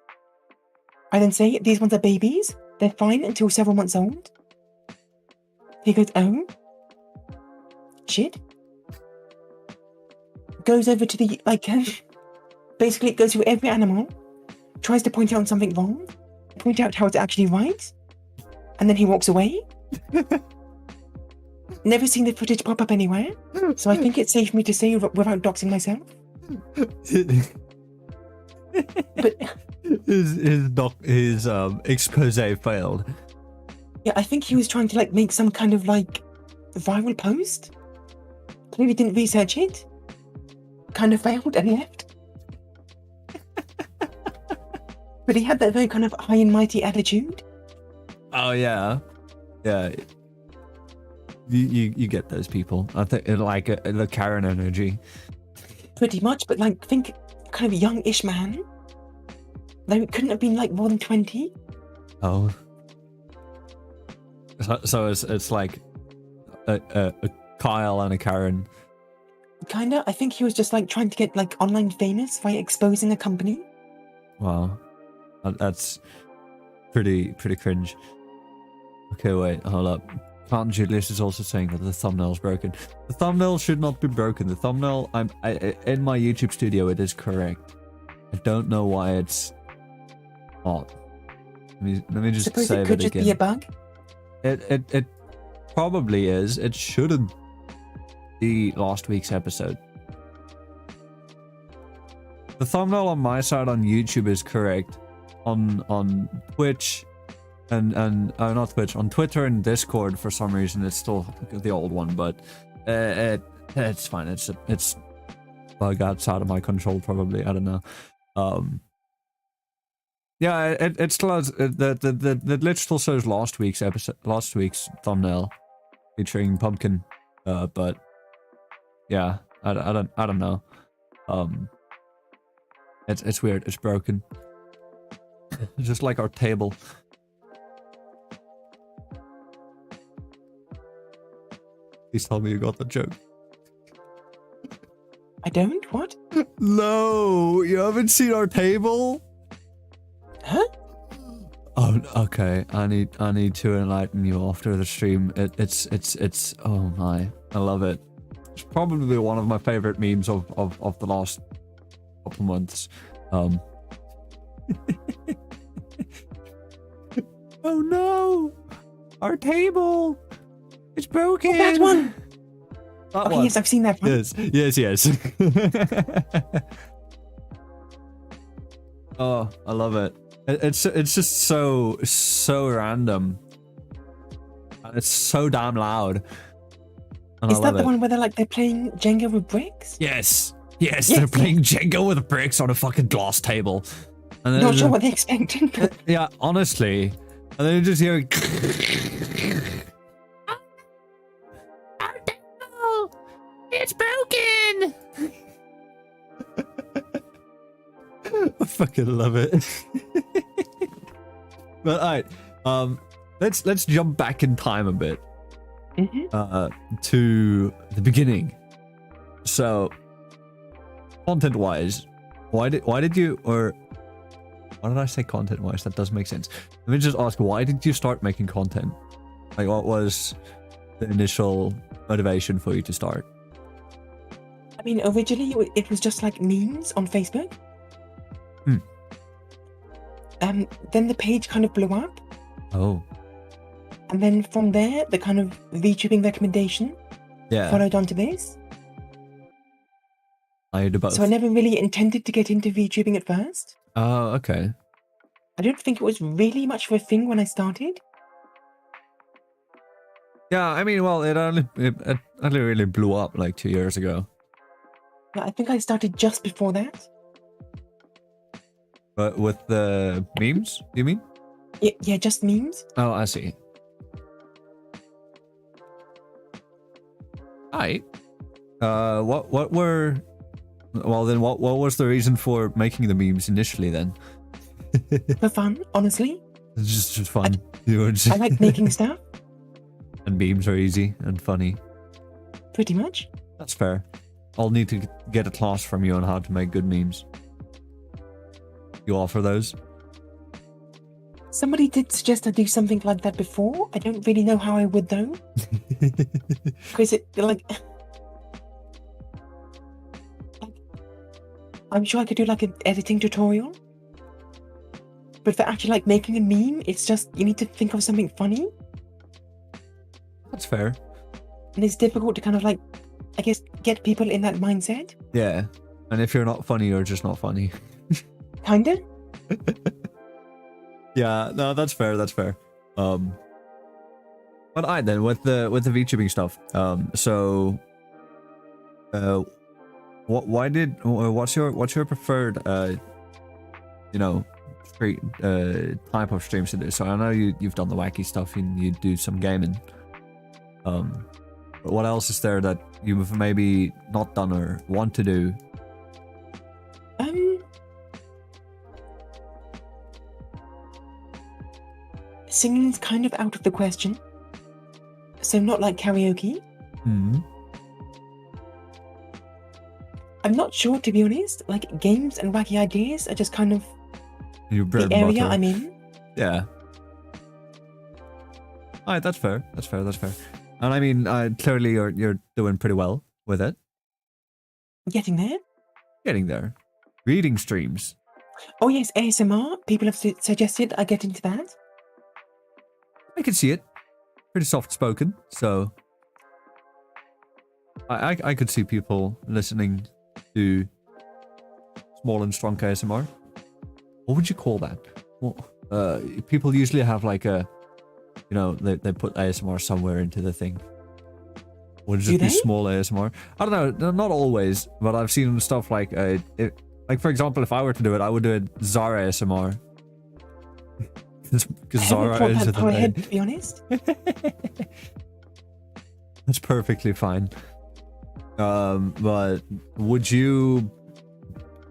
I then say, "These ones are babies. They're fine until several months old." He goes, "Oh, shit." Goes over to the, basically it goes through every animal, tries to point out something wrong, point out how it's actually right, and then he walks away. Never seen the footage pop up anywhere, so I think it's safe for me to say without doxing myself. But his expose failed. Yeah, I think he was trying to make some kind of viral post. Clearly didn't research it. Kind of failed and left. But he had that very kind of high and mighty attitude. Oh yeah. You get those people. I think the Karen energy. Pretty much, but think kind of youngish man. It couldn't have been more than 20. Oh. So it's like a Kyle and a Karen. Kinda. I think he was just trying to get online famous by exposing a company. Wow, that's pretty cringe. Okay, wait, hold up. Cotton Julius is also saying that the thumbnail's broken. The thumbnail should not be broken. The thumbnail, in my YouTube studio, it is correct. I don't know why it's not. Let me just Suppose save it could just again. be a bug. It probably is. It shouldn't be last week's episode. The thumbnail on my side on YouTube is correct. On Twitch and not Twitch, on Twitter and Discord for some reason it's still the old one, but it's fine. It's bug outside of my control probably. I don't know. Yeah, it still has the glitch still shows last week's thumbnail featuring Pumpkin, but yeah, I don't know. It's weird. It's broken. Just like our table. Please tell me you got the joke. I don't? What? No, you haven't seen our table? Huh? Oh, Okay, I need to enlighten you after the stream. It's oh my, I love it. It's probably one of my favorite memes of the last couple months. Oh no! Our table! It's broken! Oh, that one! That Okay, one. yes, I've seen that one. Yes. Oh, I love it. It's just so random. And it's so damn loud. And Is I that love the it. one where they're playing Jenga with bricks? Yes, they're playing Jenga with bricks on a fucking glass table. And Not sure what they expected, but yeah, honestly. And then you just hear it's broken. I fucking love it. But alright, let's jump back in time a bit. To the beginning. So, content-wise, why did you, or why did I say content-wise? That does make sense. Let me just ask, why did you start making content? Like, what was the initial motivation for you to start? I mean, originally it was just like memes on Facebook. Then the page kind of blew up. Oh. And then from there, the kind of VTubing recommendation followed onto this. I do both. So I never really intended to get into VTubing at first. Oh, okay. I don't think it was really much of a thing when I started. Yeah, I mean, well, it only really blew up like 2 years ago. I think I started just before that. But with the memes, you mean? Yeah, just memes. Oh, I see. Alright. What was the reason for making the memes initially then? For fun, honestly. It's just fun. I like making stuff. And memes are easy and funny. Pretty much. That's fair. I'll need to get a class from you on how to make good memes. You offer those? Somebody did suggest I do something like that before. I don't really know how I would though. Because I'm sure I could do like an editing tutorial. But for actually like making a meme, it's just you need to think of something funny. That's fair. And it's difficult to kind of like, I guess, get people in that mindset. Yeah. And if you're not funny, you're just not funny. Kinda. Yeah, no, that's fair. But alright then, with the VTubing stuff. What's your preferred type of streams to do? So I know you've done the wacky stuff and you do some gaming. But what else is there that you've maybe not done or want to do? Singing's kind of out of the question. So not like karaoke. I'm not sure, to be honest. Like, games and wacky ideas are just kind of the area I'm in. Yeah. Alright, that's fair. And I mean, clearly you're doing pretty well with it. Getting there. Reading streams. Oh yes, ASMR. People have suggested I get into that. I can see it. Pretty soft-spoken, so I could see people listening to Smol and Stronk ASMR. What would you call that? Well, people usually have like a, they put ASMR somewhere into the thing. Would it just be Smol ASMR? I don't know, not always, but I've seen stuff like, like for example, if I were to do it, I would do it Zara ASMR. Because Zara is the name. To be honest. That's perfectly fine. But would you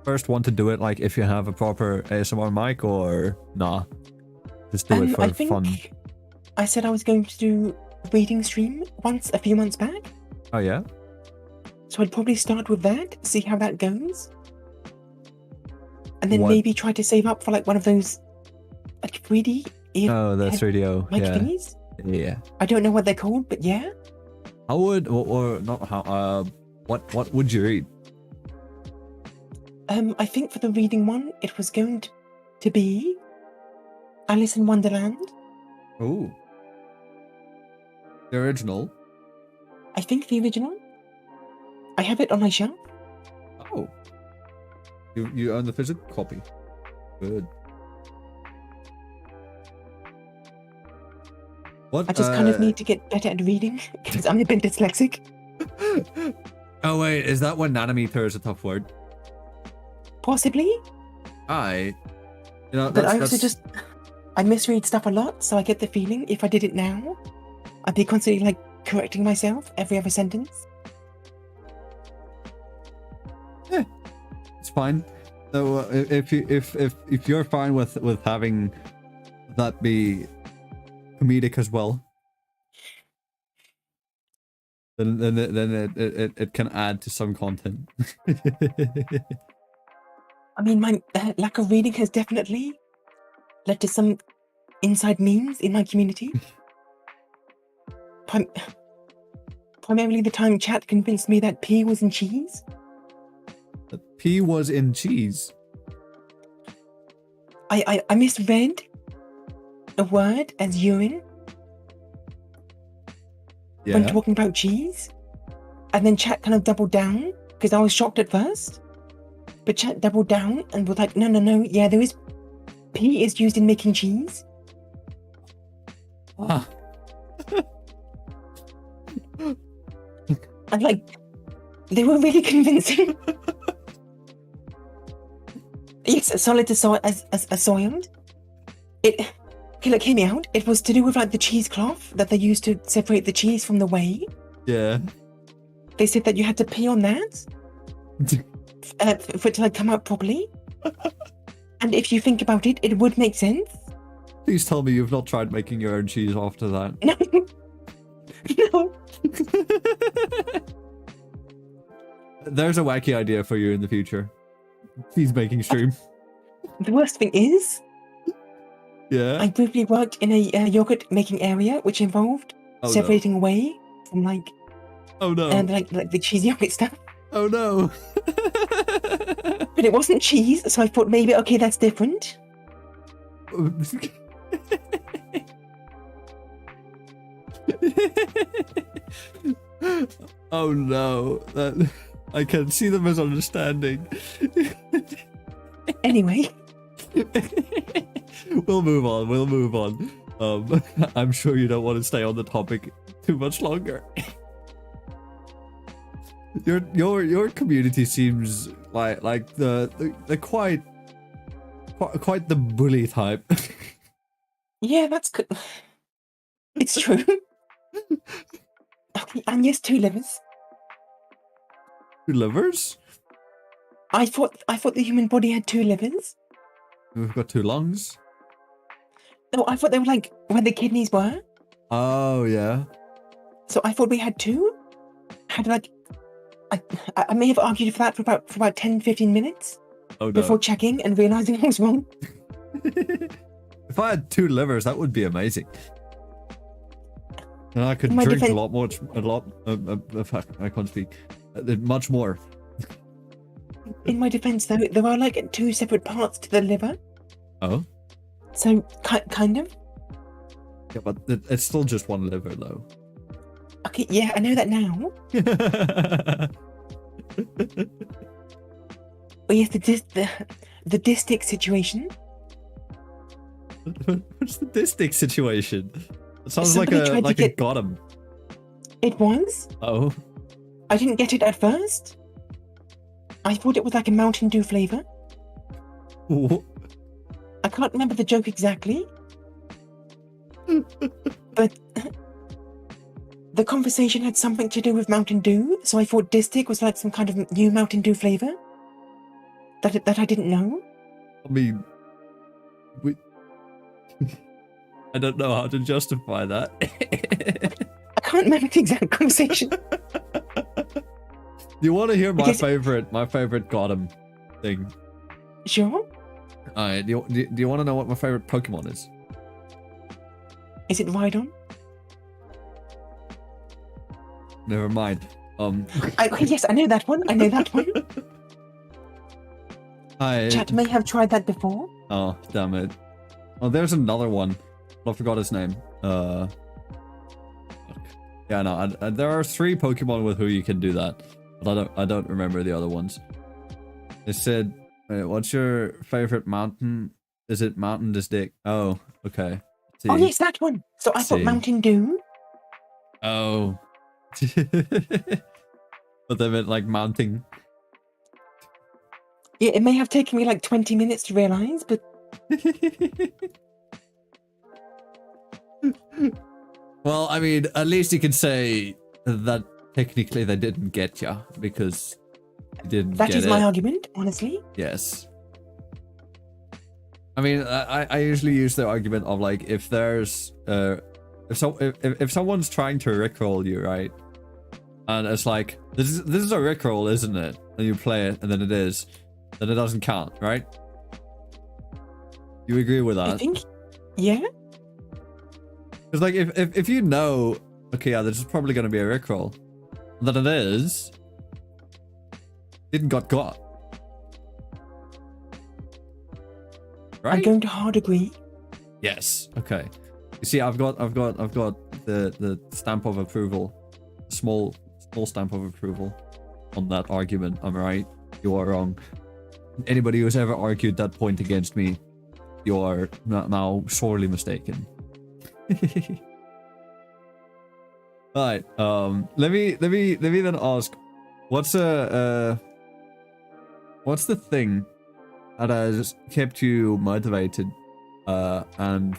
first want to do it like if you have a proper ASMR mic or nah? Just do it for fun. I said I was going to do a reading stream once a few months back. Oh yeah? So I'd probably start with that, see how that goes. And then maybe try to save up for like one of those like 3D Oh, the 3DO. mic Yeah. thingies. Yeah. I don't know what they're called, but yeah. How would or not how what would you read? I think for the reading one, it was going to be Alice in Wonderland. Ooh. The original. I think the original. I have it on my shelf. Oh. You own the physical copy. Good. What? I just kind of need to get better at reading because I'm a bit dyslexic. Oh wait, is that when nanometer is a tough word? Possibly. You know, But I also just, I misread stuff a lot, so I get the feeling if I did it now, I'd be constantly like correcting myself every other sentence. Yeah, it's fine. So if you're fine with having that be comedic as well, then it can add to some content. I mean, my lack of reading has definitely led to some inside memes in my community. Primarily the time chat convinced me that P was in cheese. That P was in cheese? I misread a word as urine when talking about cheese. And then chat kind of doubled down because I was shocked at first. But chat doubled down and was like, no, yeah, there is... P is used in making cheese. Ah. And like, they were really convincing. Yes, solid as soiled. Okay, look, hear me out. It was to do with like the cheesecloth that they used to separate the cheese from the whey. Yeah. They said that you had to pee on that for it to like come out properly. And if you think about it, it would make sense. Please tell me you've not tried making your own cheese after that. No. No. There's a wacky idea for you in the future. Cheese making stream. The worst thing is, Yeah. I briefly worked in a yogurt making area, which involved separating whey from like, like the cheese yogurt stuff. Oh no. But it wasn't cheese, so I thought maybe okay, that's different. Oh no. I can see the misunderstanding. Anyway. We'll move on. I'm sure you don't want to stay on the topic too much longer. Your community seems like the quite the bully type. Yeah, that's good. It's true. Okay, and yes, 2 livers. 2 livers? I thought the human body had 2 livers. We've got 2 lungs. No, I thought they were like where the kidneys were. Oh yeah. So I thought we had 2. Had like I may have argued for that for about 10-15 minutes before checking and realizing I was wrong. If I had 2 livers, that would be amazing. And I could My drink defense- I can't speak. Much more. In my defense, though, there are like 2 separate parts to the liver. Oh? So kind of. Yeah, but it's still just 1 liver, though. Okay, yeah, I know that now. Oh yes, the distic situation. What's the distic situation? It sounds Somebody like tried to a get- gotham. It was. Oh. I didn't get it at first. I thought it was like a Mountain Dew flavor. What? I can't remember the joke exactly. But the conversation had something to do with Mountain Dew, so I thought distic was like some kind of new Mountain Dew flavor that I didn't know. I mean, I don't know how to justify that. I can't remember the exact conversation. Do you want to hear my favorite Gotham thing? Sure. Alright, do you want to know what my favorite Pokemon is? Is it Rhydon? Never mind. Yes, I know that one. I know that one. I Chat may have tried that before. Oh, damn it. Oh, there's another one. I forgot his name. Fuck. Yeah, no, there are 3 Pokemon with who you can do that. But I don't remember the other ones. They said, what's your favorite mountain? Is it Mountain Dick? Oh, okay. See. Oh, yes, that one. So I thought Mountain Dew. Oh. But they meant like mounting. Yeah, it may have taken me like 20 minutes to realize, but... Well, I mean, at least you can say that technically they didn't get you because you didn't get it. That is my argument, honestly. Yes. I mean, I usually use the argument of like, if there's if someone's trying to rickroll you, right? And it's like, this is a rickroll, isn't it? And you play it, and then it is. Then it doesn't count, right? You agree with that? I think, yeah. It's like, if you know, okay, yeah, this is probably going to be a rickroll, and then it is, didn't got. Right? I'm going to hard agree. Yes. Okay. You see, I've got the stamp of approval, small stamp of approval on that argument. I'm right. You are wrong. Anybody who's ever argued that point against me, you are now sorely mistaken. Alright, let me then ask, what's the thing that has kept you motivated and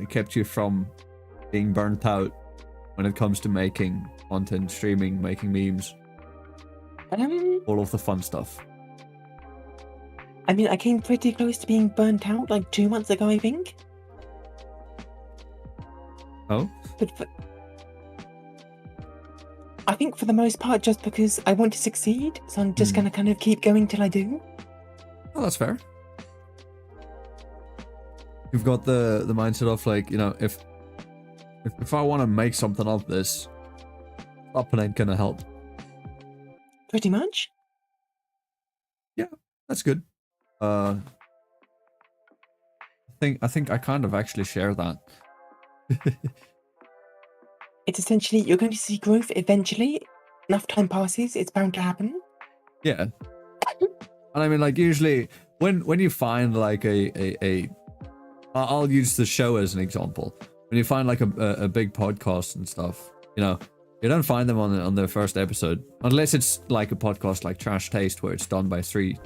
kept you from being burnt out when it comes to making content, streaming, making memes, all of the fun stuff? I mean, I came pretty close to being burnt out like 2 months ago, I think. Oh? But I think for the most part, just because I want to succeed, so I'm just gonna kind of keep going till I do. Oh, that's fair. You've got the mindset of like, you know, if I want to make something of this, stopping ain't gonna help. Pretty much. Yeah, that's good. I think I kind of actually share that. It's essentially, you're going to see growth eventually. Enough time passes, it's bound to happen. Yeah. And I mean, like, usually when you find like I'll use the show as an example. When you find like a big podcast and stuff, you know, you don't find them on their first episode, unless it's like a podcast like Trash Taste, where it's done by 3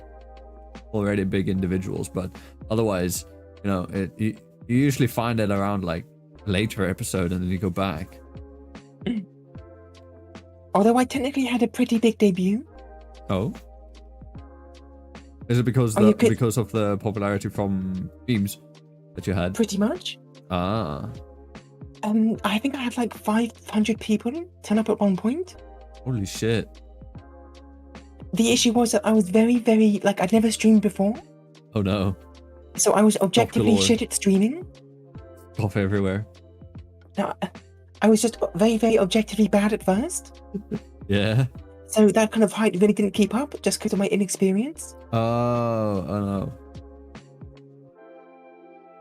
already big individuals. But otherwise, you know, you usually find it around like later episode, and then you go back. Although I technically had a pretty big debut. Oh. Is it because because of the popularity from memes that you had? Pretty much. Ah. I think I had like 500 people turn up at one point. Holy shit. The issue was that I was very, very, like, I'd never streamed before. Oh no. So I was objectively shit at streaming. Off everywhere. Now, I was just very, very objectively bad at first. Yeah. So that kind of height really didn't keep up just because of my inexperience. Oh no.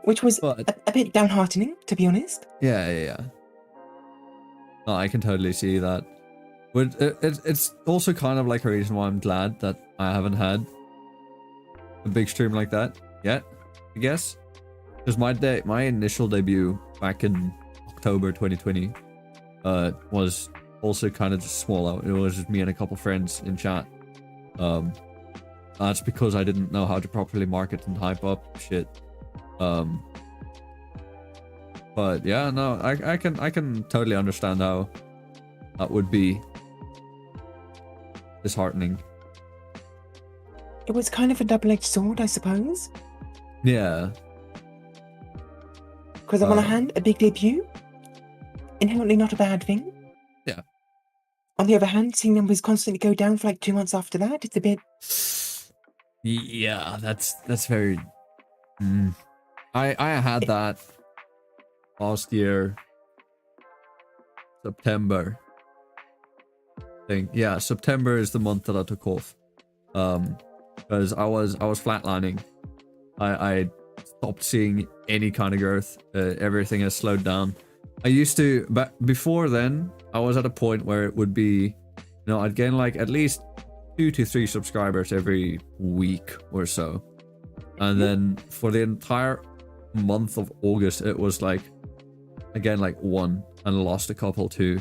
Which was a bit downheartening, to be honest. Yeah. No, I can totally see that. But it's also kind of like a reason why I'm glad that I haven't had a big stream like that yet, I guess. Because my initial debut back in October 2020 was also kind of just small. It was just me and a couple friends in chat. That's because I didn't know how to properly market and hype up shit. But yeah, no, I can totally understand how that would be disheartening. It was kind of a double-edged sword, I suppose. Yeah. Because on one hand, a big debut, inherently not a bad thing. Yeah. On the other hand, seeing numbers constantly go down for like 2 months after that, it's a bit... Yeah, that's very... I had that last year, September. I think, yeah, September is the month that I took off. Because I was flatlining. I stopped seeing any kind of growth. Everything has slowed down. I used to, but before then, I was at a point where it would be, I'd gain like at least 2 to 3 subscribers every week or so. And then for the entire month of August, it was like, again, like 1, and I lost a couple too.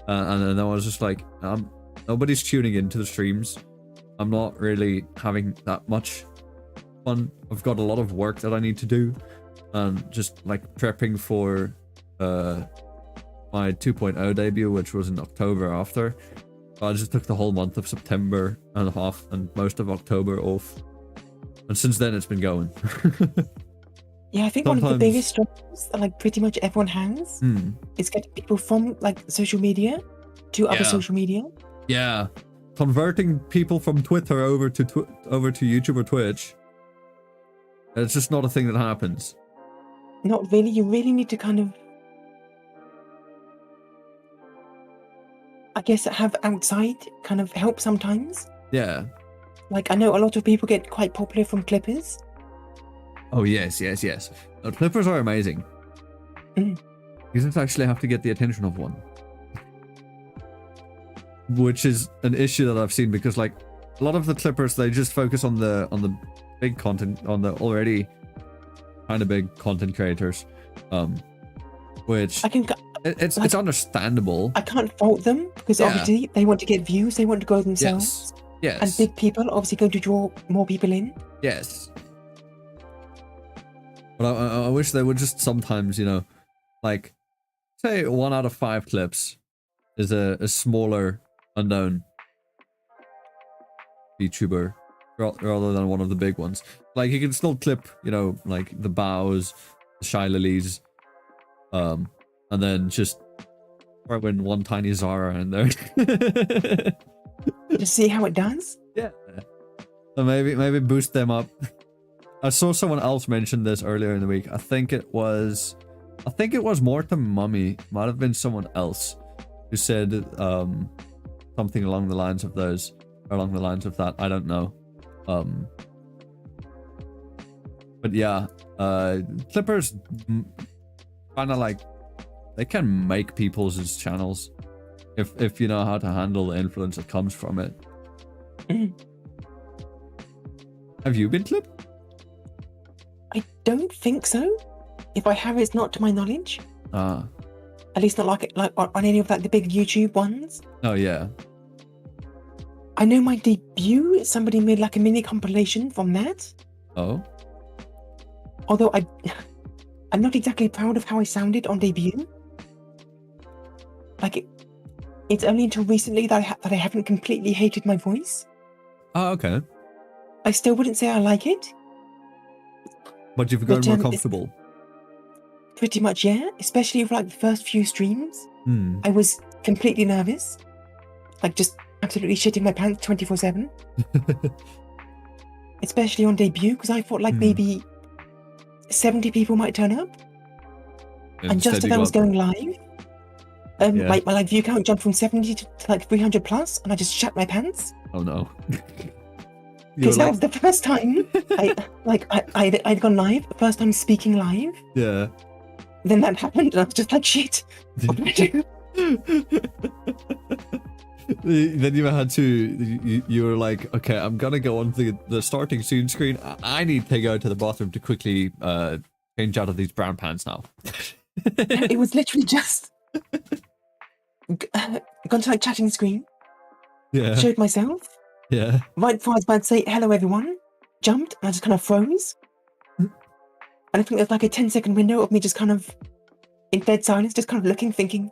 And then I was just like, nobody's tuning into the streams. I'm not really having that much fun. I've got a lot of work that I need to do, and just like prepping for my 2.0 debut, which was in October after. I just took the whole month of September and half and most of October off, and since then it's been going. Yeah, I think one of the biggest struggles that like pretty much everyone has is getting people from like social media to other social media. Yeah, converting people from Twitter over to YouTube or Twitch. It's just not a thing that happens. Not really. You really need to kind of, I guess, have outside kind of help sometimes. Yeah. Like, I know a lot of people get quite popular from Clippers. Oh, yes. The Clippers are amazing. You just actually have to get the attention of one. Which is an issue that I've seen, because like a lot of the Clippers, they just focus on the big content, on the already kind of big content creators. Which it's understandable. I can't fault them, because obviously they want to get views, they want to grow themselves. Yes. And big people obviously going to draw more people in. Yes. But I wish they would just sometimes, like, say 1 out of 5 clips is a smaller, unknown VTuber rather than one of the big ones. Like, you can still clip, like the Bows, the Shy Lilies, and then just throw in one tiny Zara in there. Just see how it does? Yeah. So maybe boost them up. I saw someone else mention this earlier in the week. I think it was Mortem Mummy. Might have been someone else who said something along the lines of that. I don't know. But yeah, Clippers kind of like, they can make people's channels if you know how to handle the influence that comes from it. Have you been clipped? I don't think so. If I have, it's not to my knowledge. At least not like on any of like the big YouTube ones. Oh yeah. I know my debut, somebody made like a mini compilation from that. Oh. Although I'm not exactly proud of how I sounded on debut. Like it's only until recently that I haven't completely hated my voice. Oh, okay. I still wouldn't say I like it. But you've gotten more comfortable. Pretty much, yeah. Especially for like the first few streams. I was completely nervous. Like just absolutely shitting my pants 24/7. Especially on debut, because I thought like maybe 70 people might turn up. And just as I was going live, my like view count jumped from 70 to like 300 plus, and I just shat my pants. Oh no. Because that was the first time I'd gone live, the first time speaking live. Yeah. Then that happened, and I was just like, shit, what do I do? Then you had to, you were like, okay, I'm gonna go on the starting soon screen. I need to go to the bathroom to quickly change out of these brown pants now. It was literally just gone to like chatting screen. Yeah. Showed myself. Yeah. Right before I was about to say hello everyone, jumped, and I just kind of froze. And I think there's like a 10-second window of me just kind of in dead silence, just kind of looking, thinking,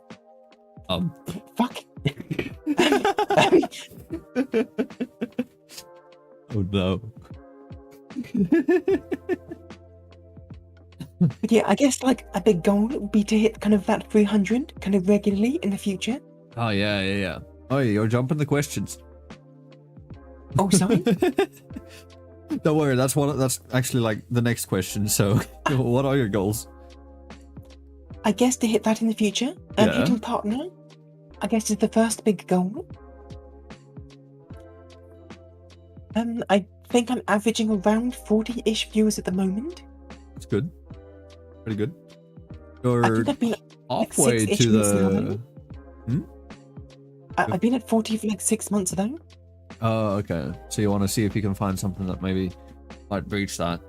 fuck. Oh no. But yeah, I guess like a big goal would be to hit kind of that 300 kind of regularly in the future. Oh yeah. Oh, you're jumping the questions. Oh, sorry. Don't worry, that's actually like the next question. So, what are your goals? I guess to hit that in the future, Yeah. hitting partner, I guess is the first big goal. I think I'm averaging around 40-ish viewers at the moment. That's good. Pretty good. I You're think I've been like halfway 6-ish to months now, the. though. I've been at 40 for like 6 months though. Oh, okay. So you want to see if you can find something that maybe might breach that.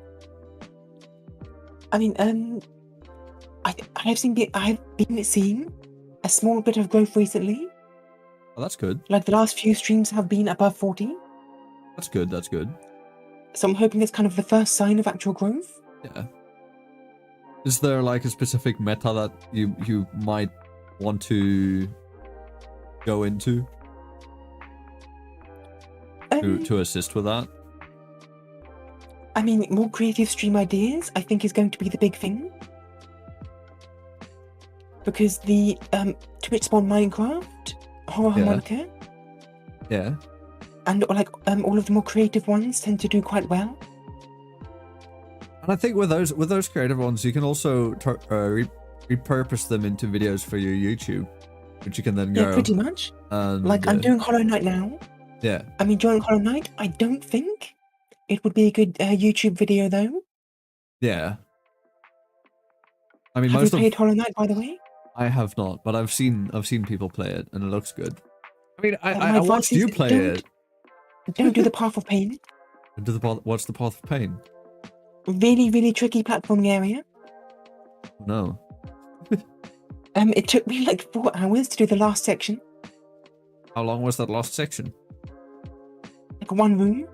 I mean, I've been seeing a small bit of growth recently. Oh, that's good. Like the last few streams have been above 40. That's good. That's good. So I'm hoping it's kind of the first sign of actual growth. Yeah. Is there like a specific meta that you might want to go into to assist with that? I mean, more creative stream ideas, I think, is going to be the big thing. Because the Twitch spawn Minecraft, Horror Harmonica, Yeah. and like all of the more creative ones tend to do quite well. And I think with those creative ones, you can also repurpose them into videos for your YouTube, which you can then go. Yeah, pretty much. And, like I'm doing Hollow Knight now. Yeah. I'm enjoying Hollow Knight. I don't think it would be a good YouTube video though. Yeah. I mean, Have most you played Hollow Knight, by the way? I have not, but I've seen people play it, and it looks good. I mean, My I advice watched is you play it. Don't do the Path of Pain. What's the Path of Pain? Really, really tricky platforming area. No. It took me like 4 hours to do the last section. How long was that last section? Like 1 room.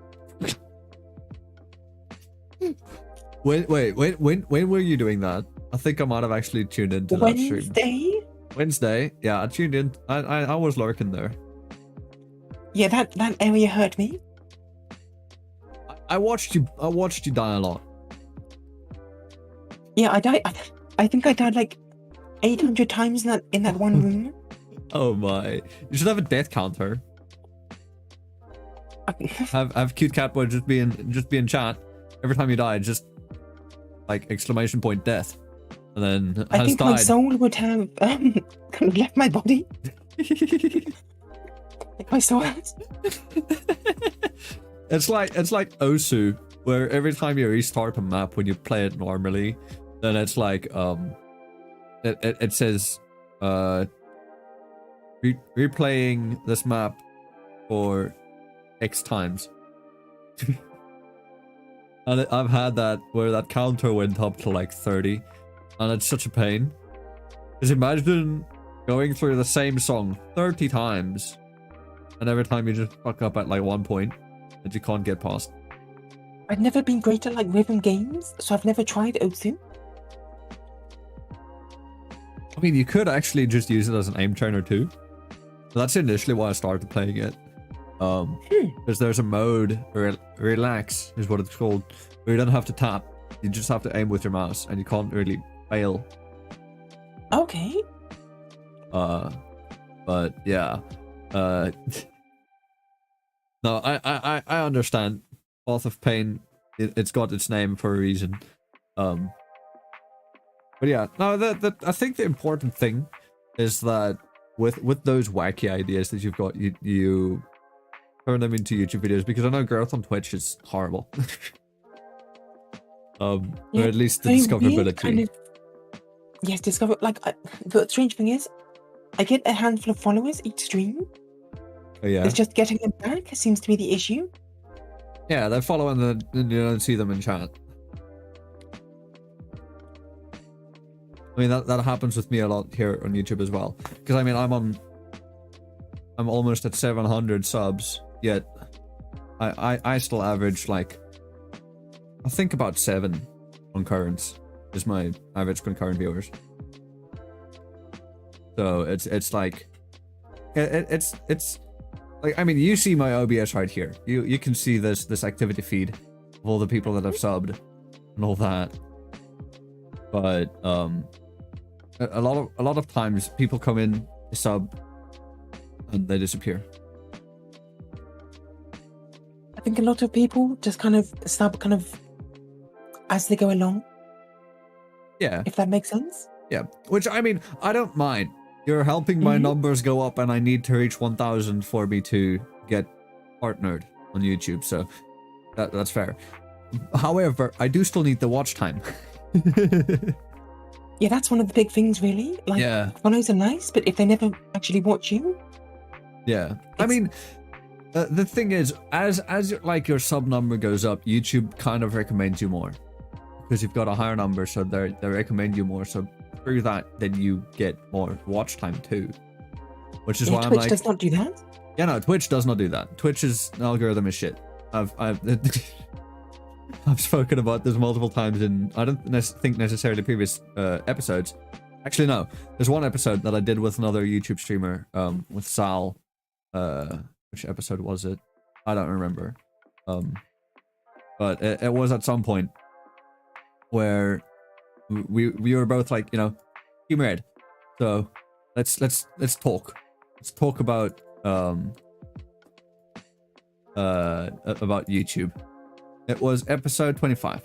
Wait, when were you doing that? I think I might have actually tuned into that stream. Wednesday? Yeah, I tuned in. I was lurking there. Yeah, that area hurt me. I watched you die a lot. Yeah, I died. I think I died like 800 times in that 1 room. Oh my! You should have a death counter. have Cute Catboy just be in chat every time you die, just like exclamation point death, and then I think my soul would have kind of left my body. Like my soul has. It's like Osu, where every time you restart a map when you play it normally, then it's like it says replaying this map for X times. And I've had that where that counter went up to like 30, and it's such a pain. Because imagine going through the same song 30 times, and every time you just fuck up at like 1 point that you can't get past. I've never been great at like rhythm games, so I've never tried Osu. I mean, you could actually just use it as an aim trainer too. That's initially why I started playing it. Because there's a mode, relax is what it's called, where you don't have to tap. You just have to aim with your mouse, and you can't really fail. Okay. But yeah. No, I understand. Path of Pain, it's got its name for a reason. But yeah, no, I think the important thing is that with those wacky ideas that you've got, you turn them into YouTube videos, because I know growth on Twitch is horrible. Or at least the discoverability. Kind of, yes, the strange thing is, I get a handful of followers each stream. Oh, yeah. It's just getting them back seems to be the issue. Yeah, they're following and you don't see them in chat. I mean, that happens with me a lot here on YouTube as well. Because I mean, I'm almost at 700 subs, yet I still average like, I think about 7 concurrents is my average concurrent viewers. So it's like, it's like, I mean, you see my OBS right here. You can see this activity feed of all the people that have subbed and all that. But a lot of times people come in, they sub, and they disappear. I think a lot of people just kind of sub kind of as they go along. Yeah. If that makes sense. Yeah, which I mean, I don't mind. You're helping my numbers go up, and I need to reach 1,000 for me to get partnered on YouTube, so that's fair. However, I do still need the watch time. Yeah, that's one of the big things, really. Like, follows are nice, but if they never actually watch you... Yeah. I mean, the thing is, as like your sub number goes up, YouTube kind of recommends you more. Because you've got a higher number, so they recommend you more, so through that, then you get more watch time too. Which is why I'm like... Twitch does not do that? Yeah, no, Twitch does not do that. Twitch's algorithm is shit. I've spoken about this multiple times in, I don't think necessarily previous episodes. Actually, no. There's one episode that I did with another YouTube streamer, with Sal. Which episode was it? I don't remember. But it was at some point where we were both like, you know, Team Red. So let's talk. Let's talk about YouTube. It was episode 25.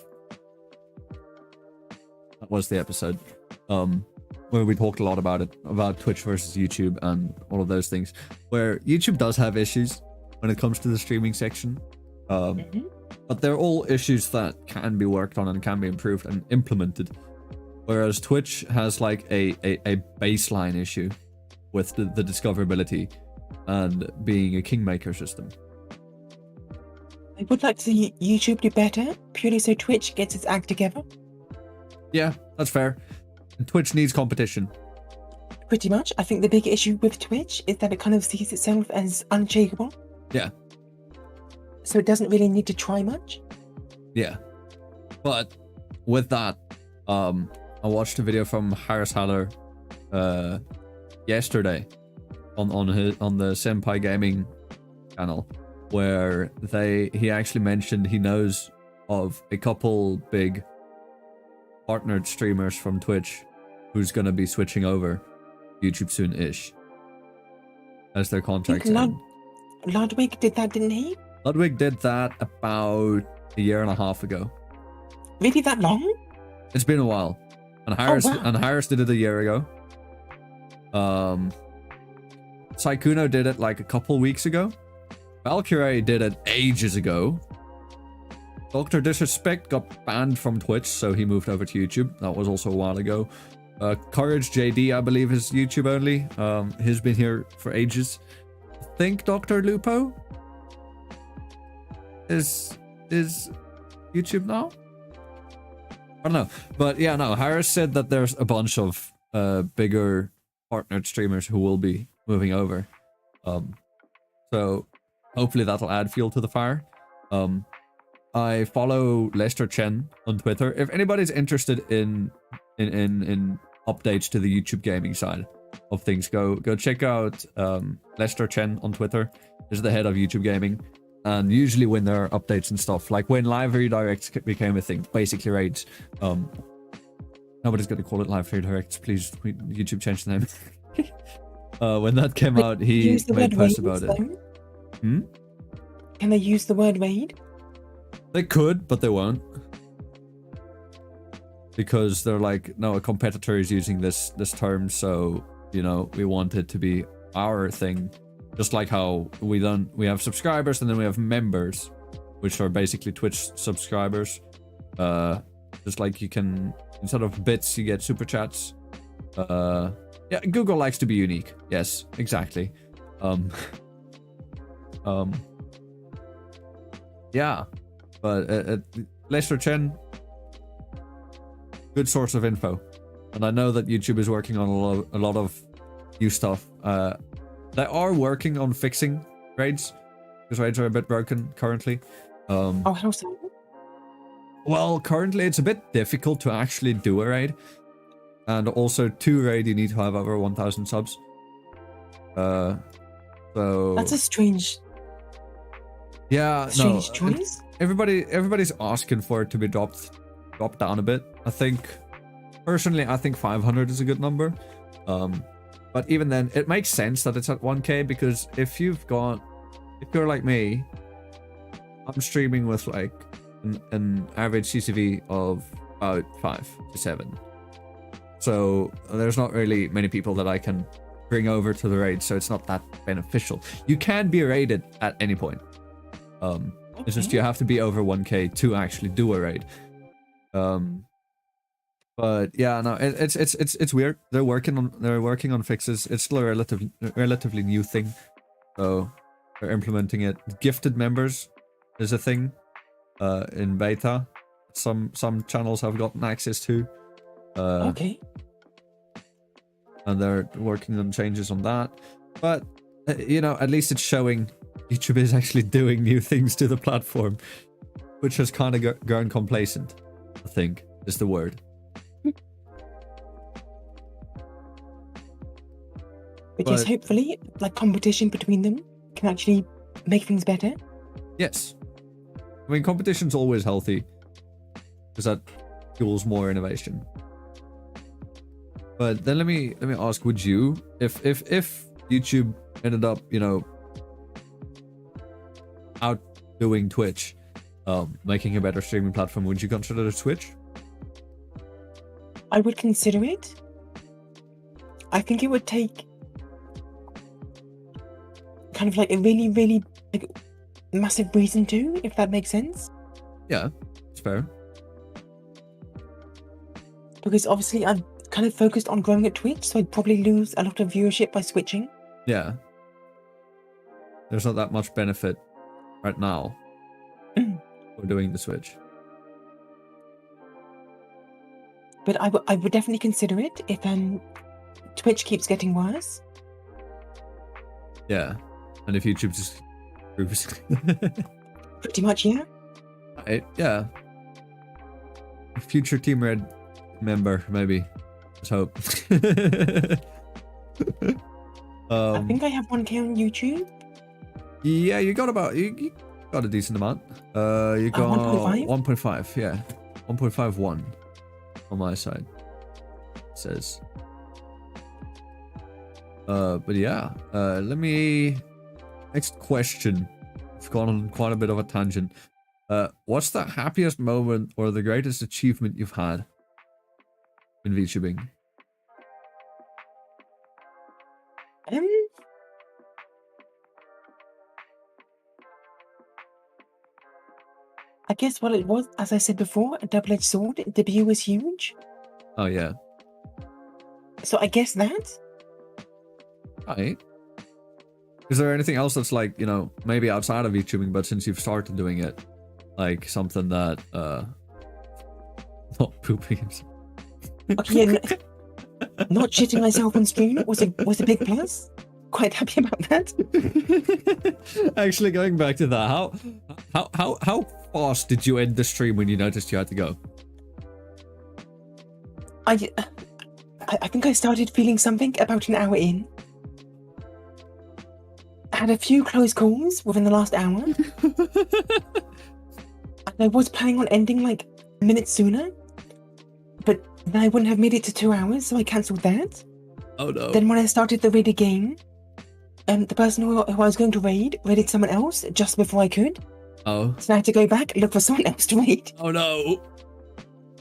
That was the episode. Where we talked a lot about it, about Twitch versus YouTube and all of those things. Where YouTube does have issues when it comes to the streaming section. But they're all issues that can be worked on and can be improved and implemented. Whereas Twitch has like a baseline issue with the discoverability and being a kingmaker system. I would like to see YouTube do better, purely so Twitch gets its act together. Yeah, that's fair. Twitch needs competition. Pretty much. I think the big issue with Twitch is that it kind of sees itself as unshakable. Yeah. So it doesn't really need to try much. Yeah. But with that, I watched a video from Harris Haller yesterday on the Senpai Gaming channel, where he actually mentioned he knows of a couple big partnered streamers from Twitch who's going to be switching over YouTube soon-ish as their contracts end. Ludwig did that, didn't he? Ludwig did that about a year and a half ago. Really, that long? It's been a while. And Harris did it a year ago. Saikuno did it like a couple weeks ago. Valkyrie did it ages ago. Dr. Disrespect got banned from Twitch, so he moved over to YouTube. That was also a while ago. Courage JD, I believe, is YouTube only. He's been here for ages. I think Dr. Lupo is YouTube now? I don't know. But yeah, no, Harris said that there's a bunch of bigger partnered streamers who will be moving over. So hopefully that'll add fuel to the fire. I follow Lester Chen on Twitter. If anybody's interested in updates to the YouTube gaming side of things, go check out Lester Chen on Twitter. He's the head of YouTube gaming. And usually when there are updates and stuff, like when live redirects became a thing, basically raids, nobody's going to call it live redirects, please, YouTube change the name. When that came out, he made posts about it. Can they use the word raid? They could, but they won't. Because they're like, no, a competitor is using this term, so, you know, we want it to be our thing. Just like how we have subscribers and then we have members, which are basically Twitch subscribers. Just like you can, instead of bits, you get super chats. Yeah, Google likes to be unique. Yes, exactly. Yeah, but Lester Chen, good source of info, and I know that YouTube is working on a lot of new stuff. They are working on fixing raids, because raids are a bit broken currently. Oh, how so? Well, currently it's a bit difficult to actually do a raid, and also to raid you need to have over 1,000 subs. So that's a strange. Yeah, strange choice. Everybody's asking for it to be dropped down a bit. I think 500 is a good number. But even then, it makes sense that it's at 1K, because if you're like me, I'm streaming with like an average CCV of about 5 to 7. So there's not really many people that I can bring over to the raid, so it's not that beneficial. You can be raided at any point. It's just you have to be over 1k to actually do a raid. But yeah, no, it's weird. They're working on fixes. It's still a relatively new thing, so they're implementing it. Gifted members is a thing in beta. Some channels have gotten access to. Okay. And they're working on changes on that. But you know, at least it's showing YouTube is actually doing new things to the platform, which has kind of gone complacent, I think is the word. Which is hopefully, like, competition between them can actually make things better. Yes. I mean, competition's always healthy, because that fuels more innovation. But then let me ask, would you, if YouTube ended up, you know, outdoing Twitch, making a better streaming platform, would you consider Twitch? I would consider it. I think it would take kind of like a really, really like massive reason to, if that makes sense. Yeah, it's fair. Because obviously I've kind of focused on growing at Twitch, so I'd probably lose a lot of viewership by switching. Yeah. There's not that much benefit right now for doing the switch. But I would definitely consider it if Twitch keeps getting worse. Yeah. And if YouTube just improves. Pretty much, yeah. Yeah. Future Team Red member, maybe. Let's hope. I think I have 1k on YouTube. Yeah, you got about you got a decent amount. You got 1.5, yeah. 1.51 on my side. It says. But yeah, let me next question. I've gone on quite a bit of a tangent. What's the happiest moment or the greatest achievement you've had in VTubing? I guess what it was, as I said before, a double-edged sword. The debut was huge. Oh yeah. So I guess that. Right. Is there anything else that's like, you know, maybe outside of VTubing, but since you've started doing it, like something that not pooping himself. Okay, yeah, not shitting myself on stream was a big plus. Quite happy about that. Actually, going back to that, how fast did you end the stream when you noticed you had to go? I think I started feeling something about an hour in. I had a few close calls within the last hour. And I was planning on ending like a minute sooner, but then I wouldn't have made it to 2 hours, so I cancelled that. Oh no. Then when I started the raid again, the person who I was going to raided someone else just before I could. Oh. So I had to go back and look for someone else to raid. Oh no.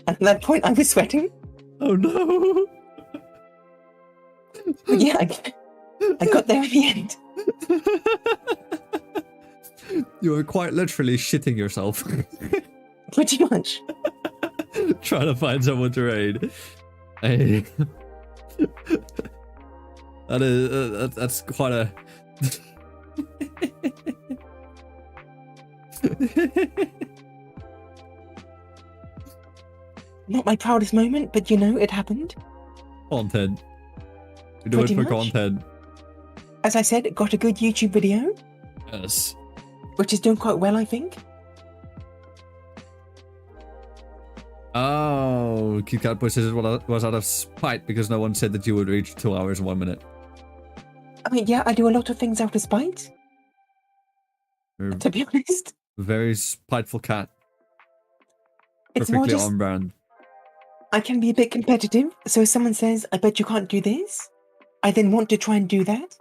And at that point, I was sweating. Oh no. But yeah, I got there at the end. You were quite literally shitting yourself. Pretty much. Trying to find someone to raid. Hey. That's quite a... Not my proudest moment, but you know, it happened. Content. You do it for content. As I said, it got a good YouTube video. Yes. Which is doing quite well, I think. Oh, Kit Kat Boy says it was out of spite because no one said that you would reach 2 hours and 1 minute. I mean, yeah, I do a lot of things out of spite. To be honest. Very spiteful cat. It's Perfectly more just, on brand. I can be a bit competitive, so if someone says, I bet you can't do this, I then want to try and do that.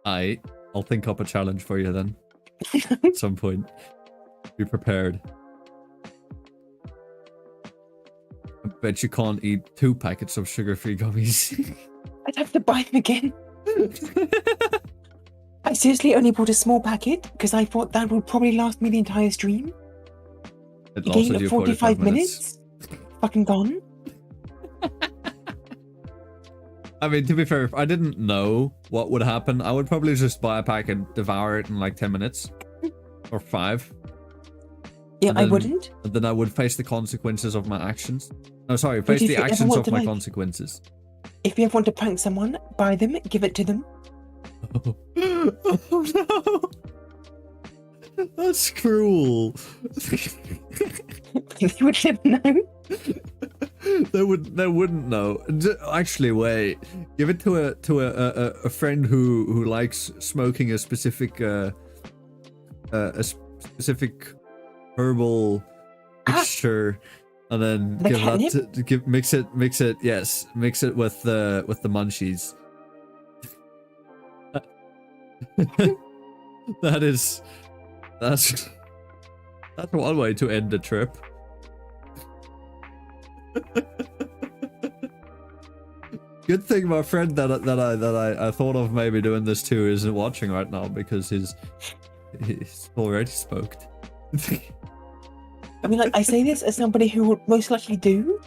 I'll think up a challenge for you then. At some point. Be prepared. bet you can't eat 2 packets of sugar-free gummies. I'd have to buy them again. I seriously only bought a small packet because I thought that would probably last me the entire stream. It lasted you 45 minutes. Fucking gone. I mean, to be fair, if I didn't know what would happen, I would probably just buy a pack and devour it in like 10 minutes. Or 5. Yeah, I wouldn't. And then I would face the consequences of my actions. No, sorry, face the actions of my consequences. If you ever want to prank someone, buy them, give it to them. Oh no! That's cruel. You would never know. They wouldn't know. Actually, wait. Give it to a friend who likes smoking a specific herbal mixture, and then give that to mix it. Yes, mix it with the munchies. That's one way to end the trip. Good thing my friend that I thought of maybe doing this too isn't watching right now, because he's already smoked. I mean, like, I say this as somebody who would most likely do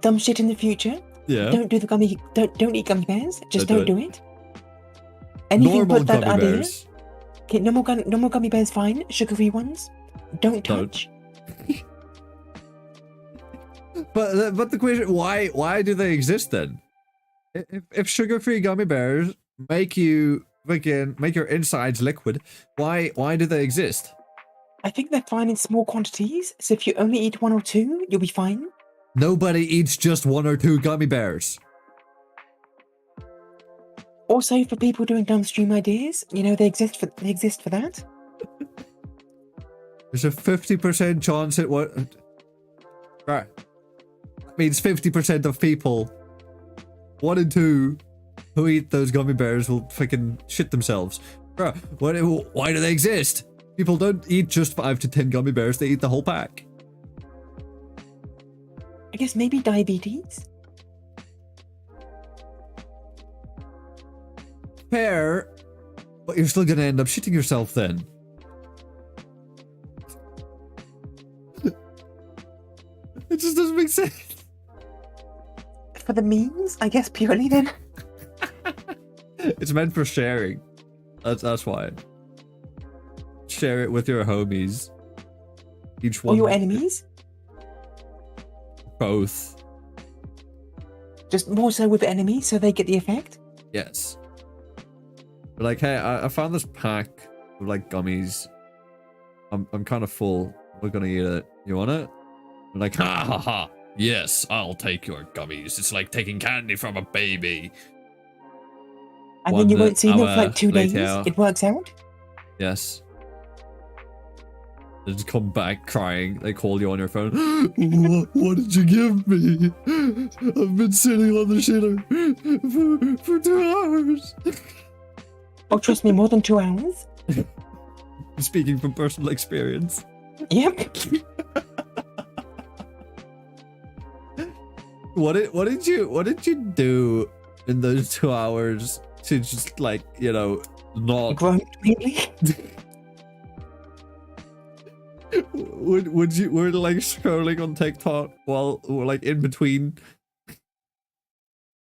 dumb shit in the future. Yeah. Don't eat gummy bears. Just don't do it. Anything but that idea. Bears. Okay, no more gummy bears. Fine. Sugar-free ones. Don't touch. But the question, why do they exist then? If sugar-free gummy bears make your insides liquid, why do they exist? I think they're fine in small quantities, so if you only eat 1 or 2, you'll be fine. Nobody eats just 1 or 2 gummy bears. Also, for people doing dumb stream ideas, you know, they exist for that. There's a 50% chance it would. Right. That means 50% of people, 1 in 2, who eat those gummy bears will fucking shit themselves. Bro, why do they exist? People don't eat just 5 to 10 gummy bears, they eat the whole pack. I guess maybe diabetes? Fair, but you're still gonna end up shitting yourself then. It just doesn't make sense. For the memes, I guess purely then. It's meant for sharing. That's why. Share it with your homies. Each one. Or your enemies? Both. Just more so with enemies, so they get the effect? Yes. But like, hey, I found this pack of like gummies. I'm kind of full. We're gonna eat it. You want it? I'm like, ha ha ha. Yes, I'll take your gummies. It's like taking candy from a baby. And then you won't see them for like 2 days. It works out? Yes. They just come back crying. They call you on your phone. What did you give me? I've been sitting on the shitter for 2 hours. Oh, trust me, more than 2 hours. Speaking from personal experience. Yep. What did you do in those 2 hours to just, like, you know, not grunt maybe? Were like scrolling on TikTok while like in between?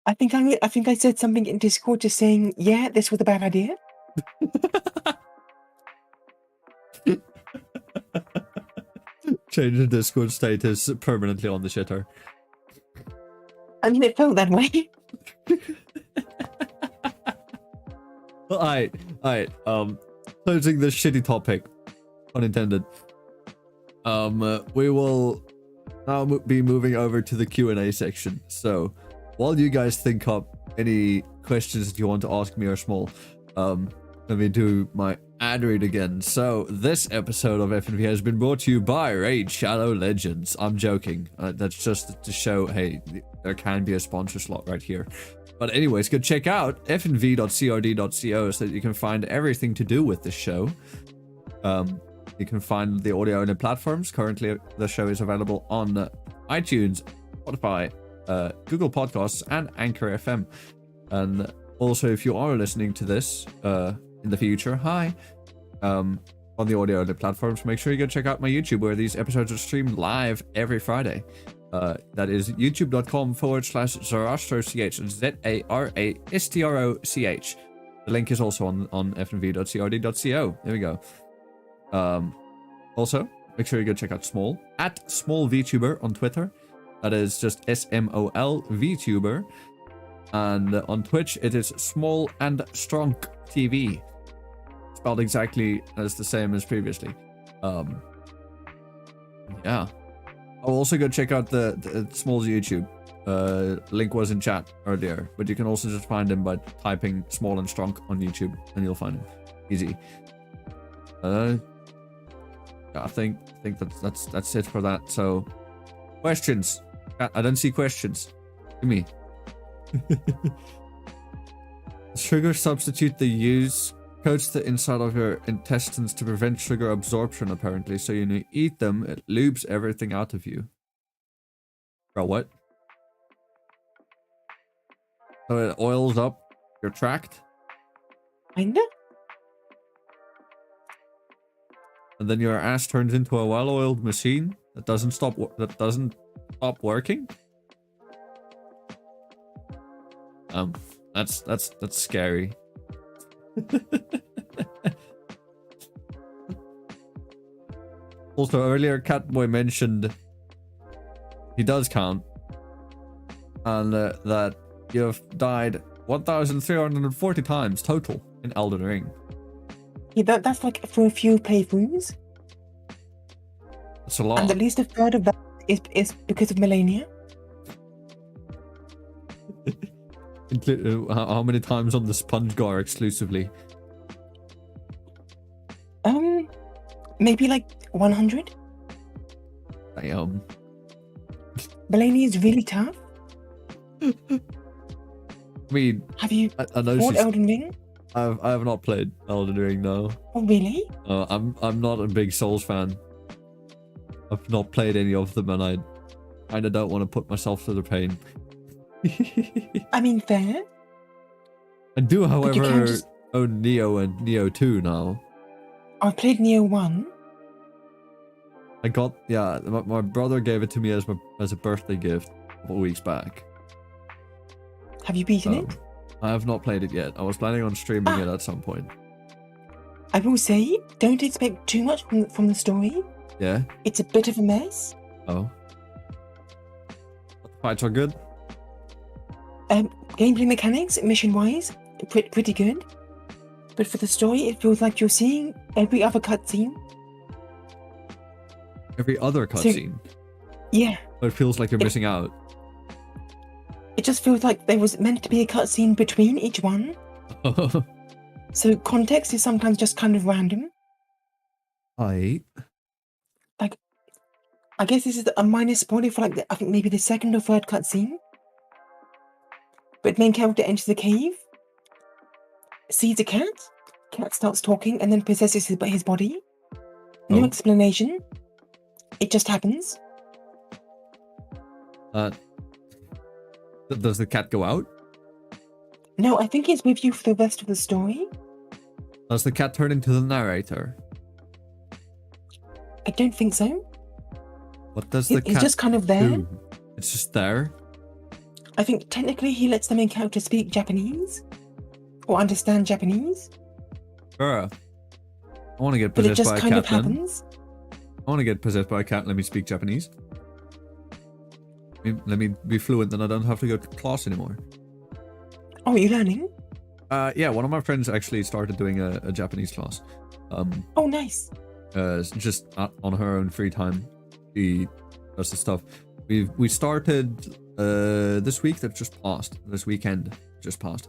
I think I said something in Discord just saying, yeah, this was a bad idea. Change the Discord status permanently on the shitter. I mean, it felt that way. Alright, closing this shitty topic, unintended. We will now be moving over to the Q&A section. So, while you guys think up any questions that you want to ask me or Smol, let me do my ad read again. So, this episode of FNV has been brought to you by Raid Shadow Legends. I'm joking. That's just to show, hey, there can be a sponsor slot right here. But anyways, go check out fnv.crd.co so that you can find everything to do with this show. You can find the audio only platforms. Currently, the show is available on iTunes, Spotify, Google Podcasts, and Anchor FM. And also, if you are listening to this in the future, hi, on the audio only platforms, make sure you go check out my YouTube where these episodes are streamed live every Friday. That is youtube.com/ZarastroCH, ZARASTROCH. The link is also on fnv.crd.co. There we go. Also, make sure you go check out Smol at Smol VTuber on Twitter. That is just SMOL VTuber. And on Twitch, it is Smol and Stronk TV. Spelled exactly as the same as previously. Yeah. I'll also go check out the Smol's YouTube. Link was in chat earlier, but you can also just find him by typing Smol and Stronk on YouTube, and you'll find him. Easy. Yeah, I think that's it for that. So, questions. I don't see questions. Give me. Sugar substitute they use coats the inside of your intestines to prevent sugar absorption, apparently. So when you eat them, it lubes everything out of you. Bro, what? So it oils up your tract? Kinda? And then your ass turns into a well-oiled machine that doesn't stop working? That's scary. Also, earlier Catboy mentioned he does count, and that you have died 1,340 times total in Elden Ring. Yeah, that's like for a few playthroughs. That's a lot. And at least a third of that is because of Melania. How many times on the Sponge-Gar exclusively? Maybe like 100. Damn. Melania is really tough. I mean, Have you I know fought she's... Elden Ring? I have not played Elden Ring, no. Oh, really? I'm not a big Souls fan. I've not played any of them, and I kinda don't want to put myself through the pain. I mean, fair. I do, however, just... own Neo and Neo 2 now. I played Neo 1. I got, yeah, my brother gave it to me as a birthday gift a couple weeks back. Have you beaten it? I have not played it yet. I was planning on streaming it at some point. I will say, don't expect too much from the story. Yeah? It's a bit of a mess. Oh. The fights are good? Gameplay mechanics, mission-wise, pretty good. But for the story, it feels like you're seeing every other cutscene. Every other cutscene? So, yeah. But it feels like you're missing out. It just feels like there was meant to be a cutscene between each one. So context is sometimes just kind of random. Like, I guess this is a minor spoiler for I think maybe the second or third cutscene. But main character enters the cave, sees a cat starts talking and then possesses his body. No explanation. It just happens. Does the cat go out? No, I think it's with you for the rest of the story. Does the cat turn into the narrator? I don't think so. What does the cat He's just kind of there. do? It's just there? I think technically he lets the main character speak Japanese. Or understand Japanese. I want to get But it possessed just by a kind cat of happens. I want to get possessed by a cat and let me speak Japanese. Let me be fluent, then I don't have to go to class anymore. Oh, are you learning? Yeah, one of my friends actually started doing a Japanese class. Oh, nice. Just on her own free time. She does the stuff. We started this week that just passed. This weekend just passed.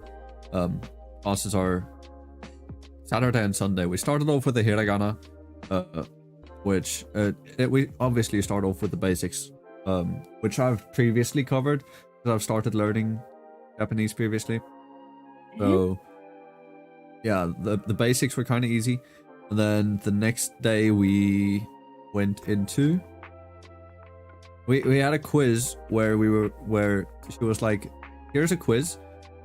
Classes are Saturday and Sunday. We started off with the hiragana, which we obviously start off with the basics, which I've previously covered because I've started learning Japanese previously. So yeah, the basics were kind of easy, and then the next day we went into We had a quiz where she was like, here's a quiz,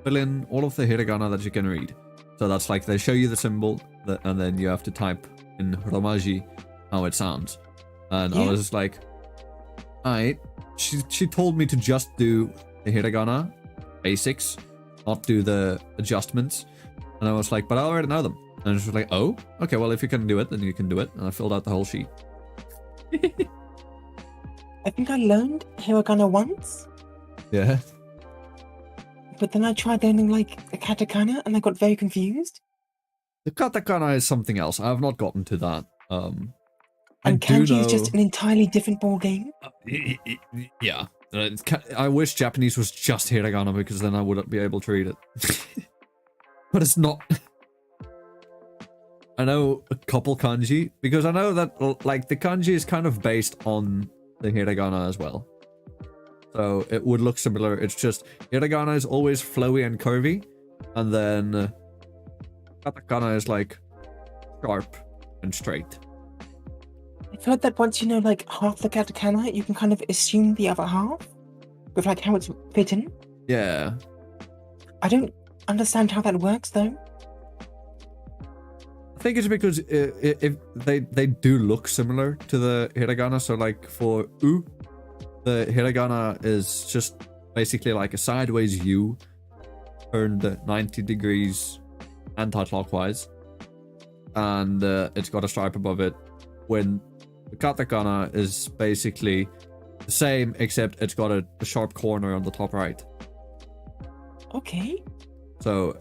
fill in all of the hiragana that you can read. So that's like they show you the symbol and then you have to type in romaji how it sounds. And I was just like, alright. She told me to just do the hiragana basics, not do the adjustments. And I was like, but I already know them. And she was like, oh, okay, well if you can do it, then you can do it. And I filled out the whole sheet. I think I learned hiragana once. Yeah. But then I tried learning like the katakana and I got very confused. The katakana is something else. I have not gotten to that. And kanji is just an entirely different ball game. Yeah. I wish Japanese was just hiragana because then I wouldn't be able to read it. But it's not. I know a couple kanji because I know that like the kanji is kind of based on the hiragana as well. So it would look similar. It's just hiragana is always flowy and curvy, and then katakana is like sharp and straight. I've heard that once you know like half the katakana, you can kind of assume the other half with like how it's written. Yeah. I don't understand how that works though. I think it's because if they do look similar to the hiragana. So like for u, the hiragana is just basically like a sideways U turned 90 degrees anti-clockwise, and it's got a stripe above it. When the katakana is basically the same, except it's got a sharp corner on the top right. Okay. So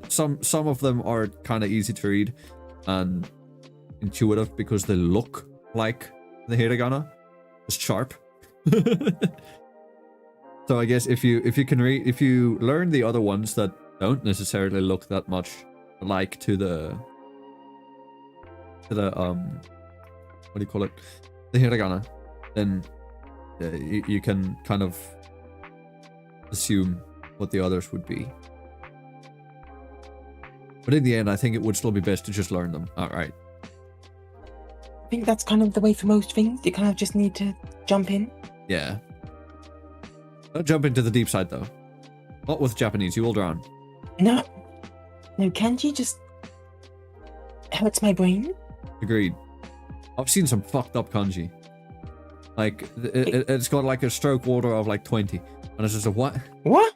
some of them are kind of easy to read and intuitive because they look like the hiragana, just sharp. So I guess if you learn the other ones that don't necessarily look that much alike to the what do you call it, the hiragana, then you can kind of assume what the others would be. But in the end, I think it would still be best to just learn them outright. I think that's kind of the way for most things. You kind of just need to jump in. Yeah. Don't jump into the deep side, though. Not with Japanese, you will drown. No, kanji just hurts my brain. Agreed. I've seen some fucked up kanji. Like, it's got like a stroke order of like 20. And it's just a what? What?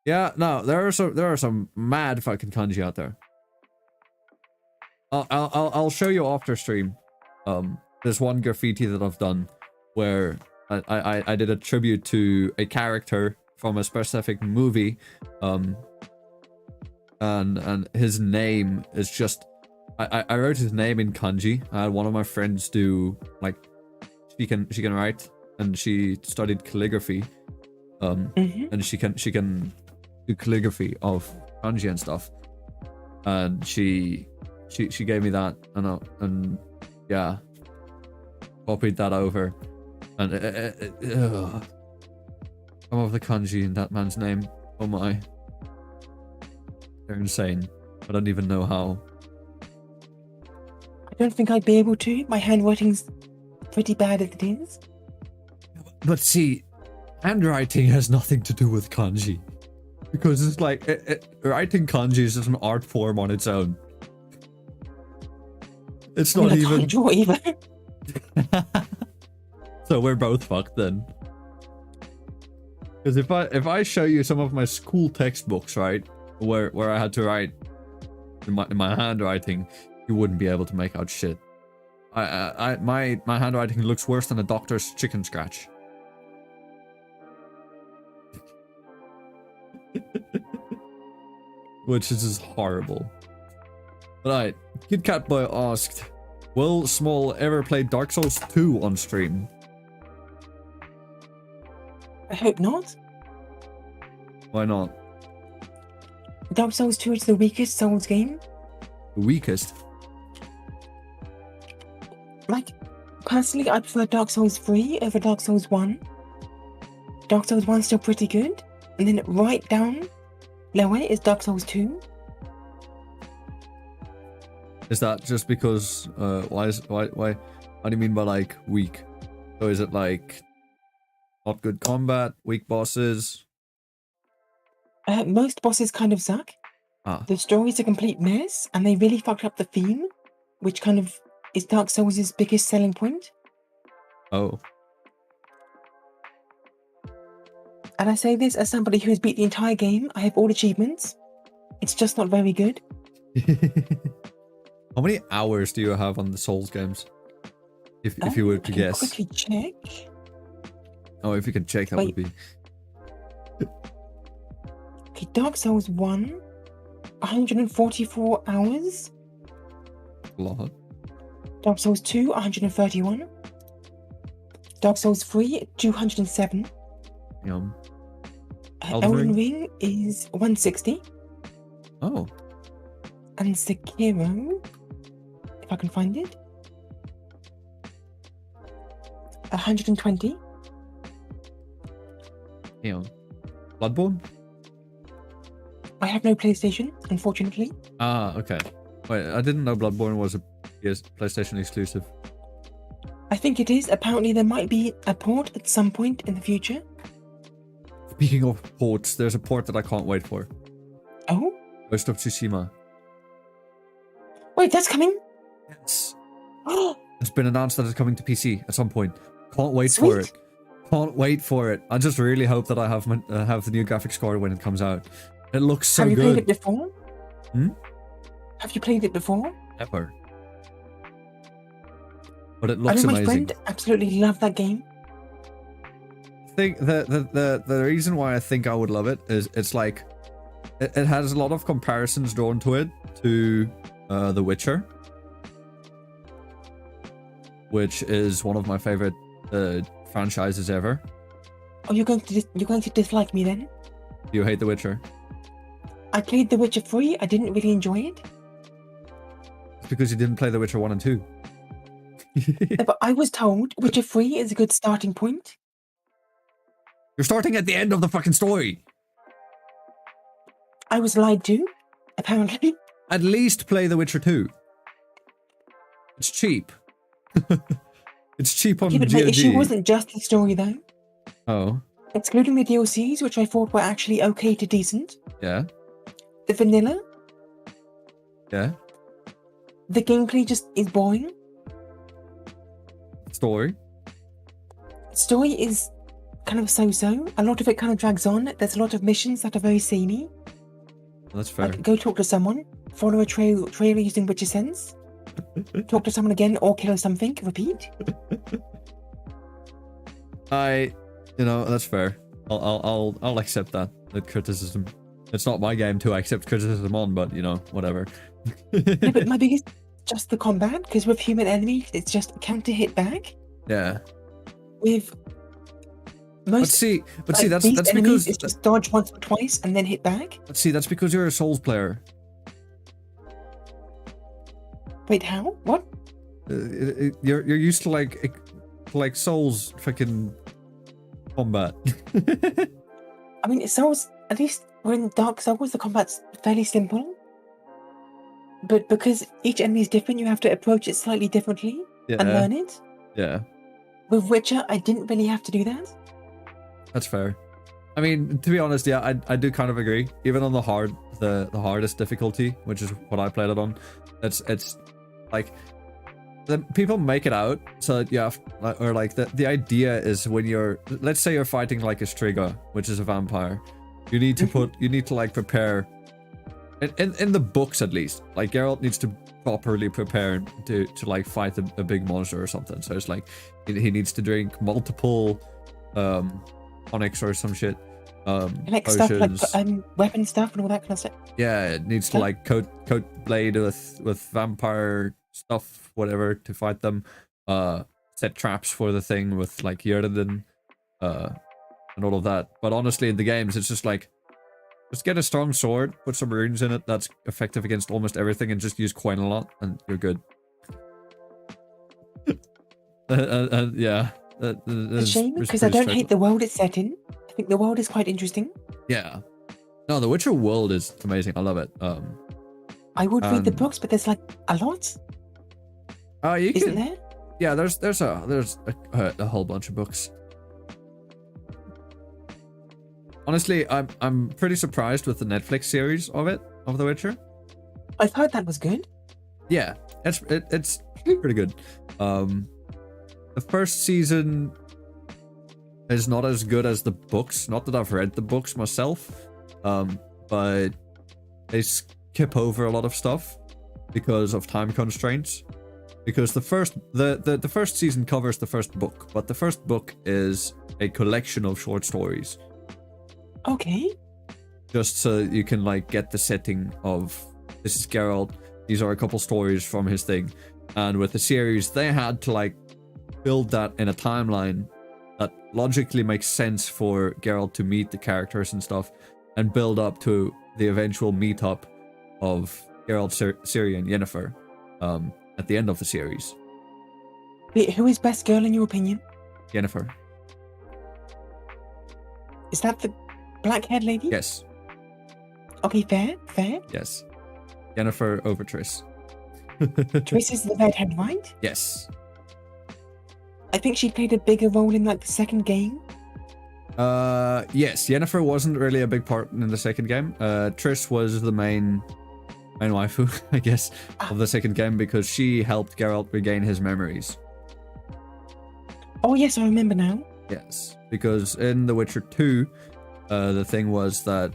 Yeah, no, there are some mad fucking kanji out there. I'll show you after stream. There's one graffiti that I've done where I did a tribute to a character from a specific movie, and his name is just I wrote his name in kanji. I had one of my friends do like she can write, and she studied calligraphy, and she can do calligraphy of kanji and stuff, and she gave me that, and yeah, copied that over, and some of the kanji in that man's name, oh my, they're insane. I don't even know how. I don't think I'd be able to. My handwriting's pretty bad as it is. But see, handwriting has nothing to do with kanji, because it's like writing kanji is just an art form on its own. It's not even. I can't draw either. So we're both fucked then. Because if I show you some of my school textbooks, right, where I had to write in my handwriting, you wouldn't be able to make out shit. My handwriting looks worse than a doctor's chicken scratch. Which is just horrible. Right, Kid Cat Boy asked, will Smol ever play Dark Souls 2 on stream? I hope not. Why not? Dark Souls 2 is the weakest Souls game. The weakest? Like, personally, I prefer Dark Souls 3 over Dark Souls 1. Dark Souls 1 is still pretty good, and then right down lower is Dark Souls 2. Is that just because, why do you mean by like weak? So is it like Not good combat, weak bosses. Most bosses kind of suck. Ah, The story's a complete mess, and they really fucked up the theme, which kind of is Dark Souls' biggest selling point. oh. And I say this as somebody who has beat the entire game. I have all achievements. It's just not very good. How many hours do you have on the Souls games? If you were to I can guess. quickly check. Oh, if you could check, that would be. Okay, Dark Souls 1, 144 hours. A lot. Dark Souls 2, 131. Dark Souls 3, 207. Elden Elden Ring is 160. Oh. And Sekiro, if I can find it, 120. Bloodborne? I have no PlayStation, unfortunately. Ah, okay. Wait, I didn't know Bloodborne was a PlayStation exclusive. I think it is. Apparently there might be a port at some point in the future. Speaking of ports, there's a port that I can't wait for. Oh? Ghost of Tsushima. Wait, that's coming? Yes. Oh, It's been announced that it's coming to PC at some point. Can't wait Sweet. for it. Can't wait for it. I just really hope that I have the new graphics card when it comes out. It looks so have you good. played it before? Hmm? Have you played it before? Never. But it I looks know my amazing. friend absolutely loved that game. I think the reason why I think I would love it is it's like it has a lot of comparisons drawn to it to The Witcher, which is one of my favorite franchises ever. Oh, you're going to dislike me then? You hate The Witcher? I played The Witcher 3. I didn't really enjoy it. It's because you didn't play The Witcher 1 and 2. Yeah, but I was told Witcher 3 is a good starting point. You're starting at the end of the fucking story. I was lied to, apparently. At least play The Witcher 2. It's cheap. It's cheap on Yeah, but my GOG. issue wasn't just the story though. Oh, Excluding the DLCs, which I thought were actually okay to decent. yeah, The vanilla, yeah. the gameplay just is boring. Story. Story is kind of so-so. A lot of it kind of drags on. There's a lot of missions that are very samey. That's fair. Like, go talk to someone, follow a trailer using Witcher Sense, talk to someone again, or kill something, repeat. That's fair. I'll accept that criticism. It's not my game to accept criticism on, but whatever. No, but my biggest just the combat, because with human enemies, it's just counter hit back. Yeah. With But most see, beast that's enemies, because it's just dodge once or twice and then hit back. that's because you're a Souls player. Wait, how? What? You're used to like Souls freaking combat. I mean, Souls, at least when Dark Souls, the combat's fairly simple. But because each enemy is different, you have to approach it slightly differently and Yeah. learn it. Yeah, With Witcher, I didn't really have to do that. that's fair. I mean, to be honest, yeah, I do kind of agree. Even on the hardest difficulty, which is what I played it on, it's like people make it out so that you have, or like the idea is when let's say you're fighting like a Striga, which is a vampire, you need to like prepare. In the books, at least, like Geralt needs to properly prepare to like fight a big monster or something. So it's like he needs to drink multiple tonics or some shit. Like Potions. stuff like weapon stuff and all that kind of stuff. Yeah, it needs to like coat blade with vampire stuff, whatever, to fight them. Set traps for the thing with like Yrden, and all of that. But honestly, in the games, it's just like, just get a strong sword, put some runes in it that's effective against almost everything, and just use coin a lot, and you're good. Yeah. It's a shame, because I don't hate the world it's set in. I think the world is quite interesting. Yeah. No, the Witcher world is amazing. I love it. I would read the books, but there's like a lot. You Isn't can. there? Yeah, there's a whole bunch of books. honestly, I'm pretty surprised with the Netflix series of The Witcher. I've heard that was good. Yeah, it's pretty good. The first season is not as good as the books. Not that I've read the books myself, but they skip over a lot of stuff because of time constraints. Because the first season covers the first book, but the first book is a collection of short stories. Okay. Just so you can like get the setting of this is Geralt. These are a couple stories from his thing, and with the series they had to like build that in a timeline that logically makes sense for Geralt to meet the characters and stuff, and build up to the eventual meetup of Geralt, Ciri, and Yennefer at the end of the series. Wait, who is best girl in your opinion? Yennefer. Is that the black-haired lady? Yes. Okay, fair. Yes. Yennefer over Triss. Triss is the red-haired, right? Yes. I think she played a bigger role in like the second game. Yes, Yennefer wasn't really a big part in the second game. Triss was the main waifu, I guess, of the second game because she helped Geralt regain his memories. Oh yes, I remember now. Yes, because in The Witcher 2, the thing was that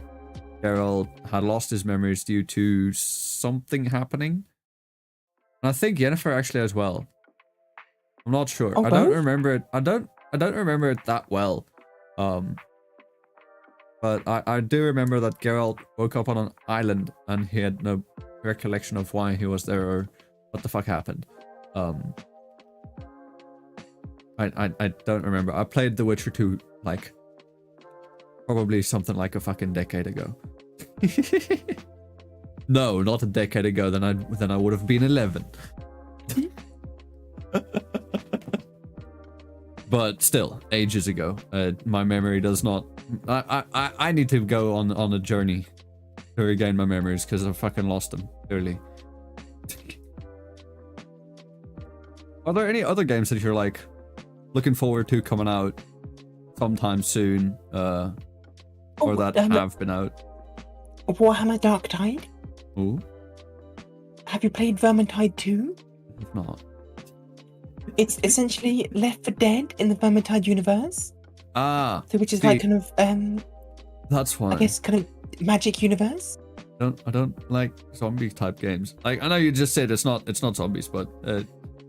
Geralt had lost his memories due to something happening. And I think Yennefer actually as well. I'm not sure. Oh, I don't both? remember it. I don't remember it that well. But I do remember that Geralt woke up on an island and he had no recollection of why he was there or what the fuck happened. I don't remember. I played The Witcher 2 like probably something like a fucking decade ago. No, not a decade ago. Then I would have been 11. But still, ages ago. My memory does not. I need to go on a journey to regain my memories because I fucking lost them clearly. Are there any other games that you're like looking forward to coming out sometime soon, or that have been out? Warhammer Dark Tide. Ooh, Have you played Vermintide 2? if not. It's essentially Left 4 Dead in the Vermintide universe. Ah, So which is see, like kind of that's why I guess kind of magic universe. I don't like zombie type games. Like I know you just said it's not zombies, but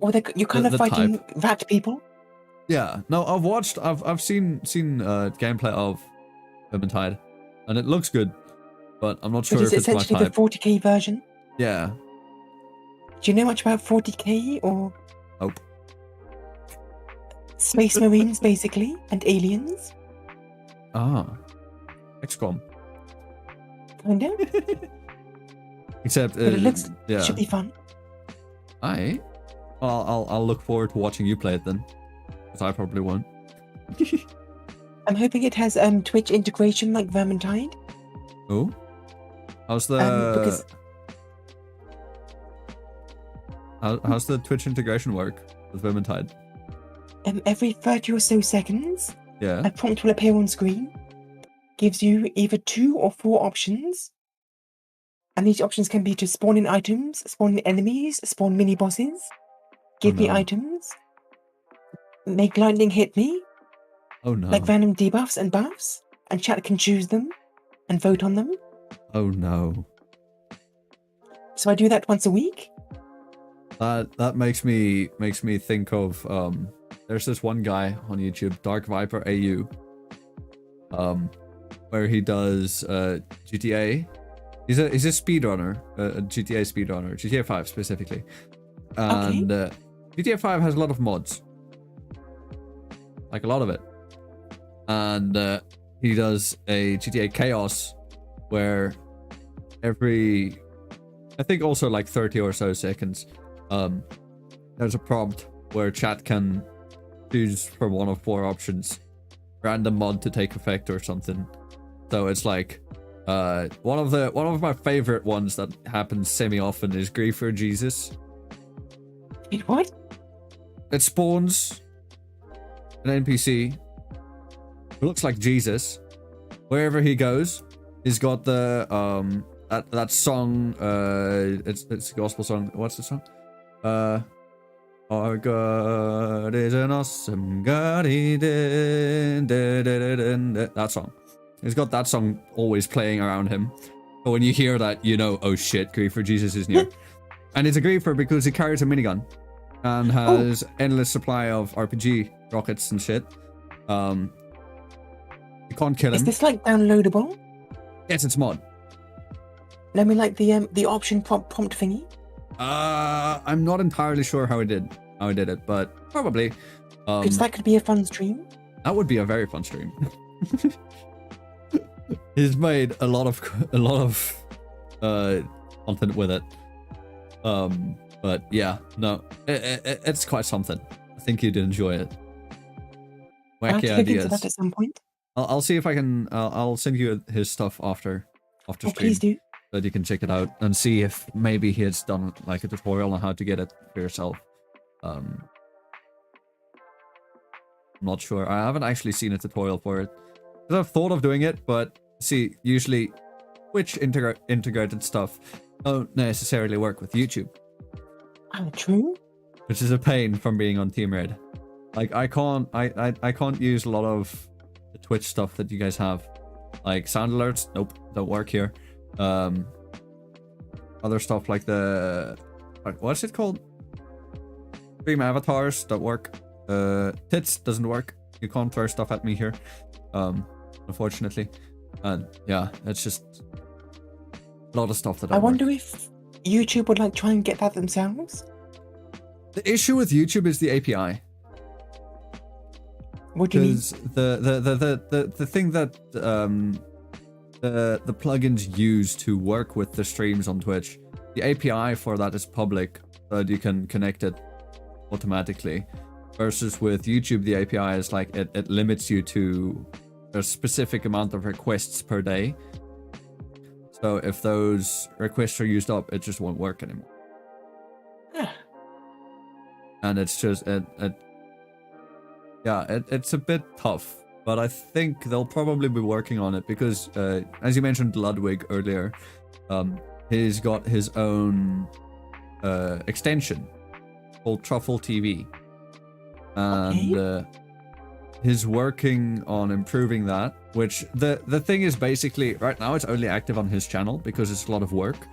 Or you're kind of the fighting type. rat people. yeah. No, I've seen gameplay of Vermintide, and it looks good, but I'm not sure Which is if it's my essentially the type. 40k version. Yeah. Do you know much about 40k or Nope. Space Marines basically and aliens? Ah. XCOM. Kind of. Except But it looks yeah. should be fun. I'll look forward to watching you play it then, because I probably won't. I'm hoping it has Twitch integration like Vermintide. Oh. How's the Because how's the Twitch integration work with Vermintide? every 30 or so seconds, Yeah. a prompt will appear on screen. Gives you either 2 or 4 options. And these options can be to spawn in items, spawn in enemies, spawn mini bosses, give me no. items, make lightning hit me, Oh no. like random debuffs and buffs, and chat can choose them and vote on them. Oh no. So I do that once a week. That makes me think of there's this one guy on YouTube, Dark Viper AU, where he does GTA. He's a speedrunner, a GTA speedrunner, GTA 5 specifically. And GTA 5 has a lot of mods. Like a lot of it. And he does a GTA Chaos where every, I think also like 30 or so seconds, there's a prompt where chat can choose from one of 4 options, random mod to take effect or something. So it's like one of my favorite ones that happens semi-often is Griefer Jesus. Wait, what? It spawns an NPC who looks like Jesus, wherever he goes, he's got the that song. It's a gospel song. What's the song? Our God is an awesome God. He did that song. He's got that song always playing around him. But when you hear that, you know, oh shit, Grief for Jesus is near. And it's a griefer because he carries a minigun and has endless supply of RPG rockets and shit. You can't kill him. Is this like downloadable? Yes, it's mod. Let me like the option prompt thingy. I'm not entirely sure how he did it, but probably. Because that could be a fun stream. That would be a very fun stream. He's made a lot of content with it. But yeah, no, it's quite something. I think you'd enjoy it. I'll have Wacky to look ideas. into that at some point. I'll see if I can. I'll send you his stuff after stream. Please do. So that you can check it out and see if maybe he has done like a tutorial on how to get it for yourself. I'm not sure. I haven't actually seen a tutorial for it. I've thought of doing it, but see, usually Twitch integrated stuff don't necessarily work with YouTube. True. Which is a pain from being on Team Red. Like I can't use a lot of the Twitch stuff that you guys have. Like sound alerts, nope, don't work here. Other stuff like what's it called? Stream avatars don't work. Tits doesn't work. You can't throw stuff at me here. Unfortunately. And yeah, it's just a lot of stuff that I wonder if YouTube would like try and get that themselves. The issue with YouTube is the API. What do you mean? Because the thing that the plugins use to work with the streams on Twitch, the API for that is public, so that you can connect it automatically. Versus with YouTube, the API is like it limits you to a specific amount of requests per day. So if those requests are used up, it just won't work anymore. And it's just it's a bit tough. But I think they'll probably be working on it because, as you mentioned Ludwig earlier, he's got his own extension called Truffle TV. And he's working on improving that, which the thing is basically, right now it's only active on his channel because it's a lot of work.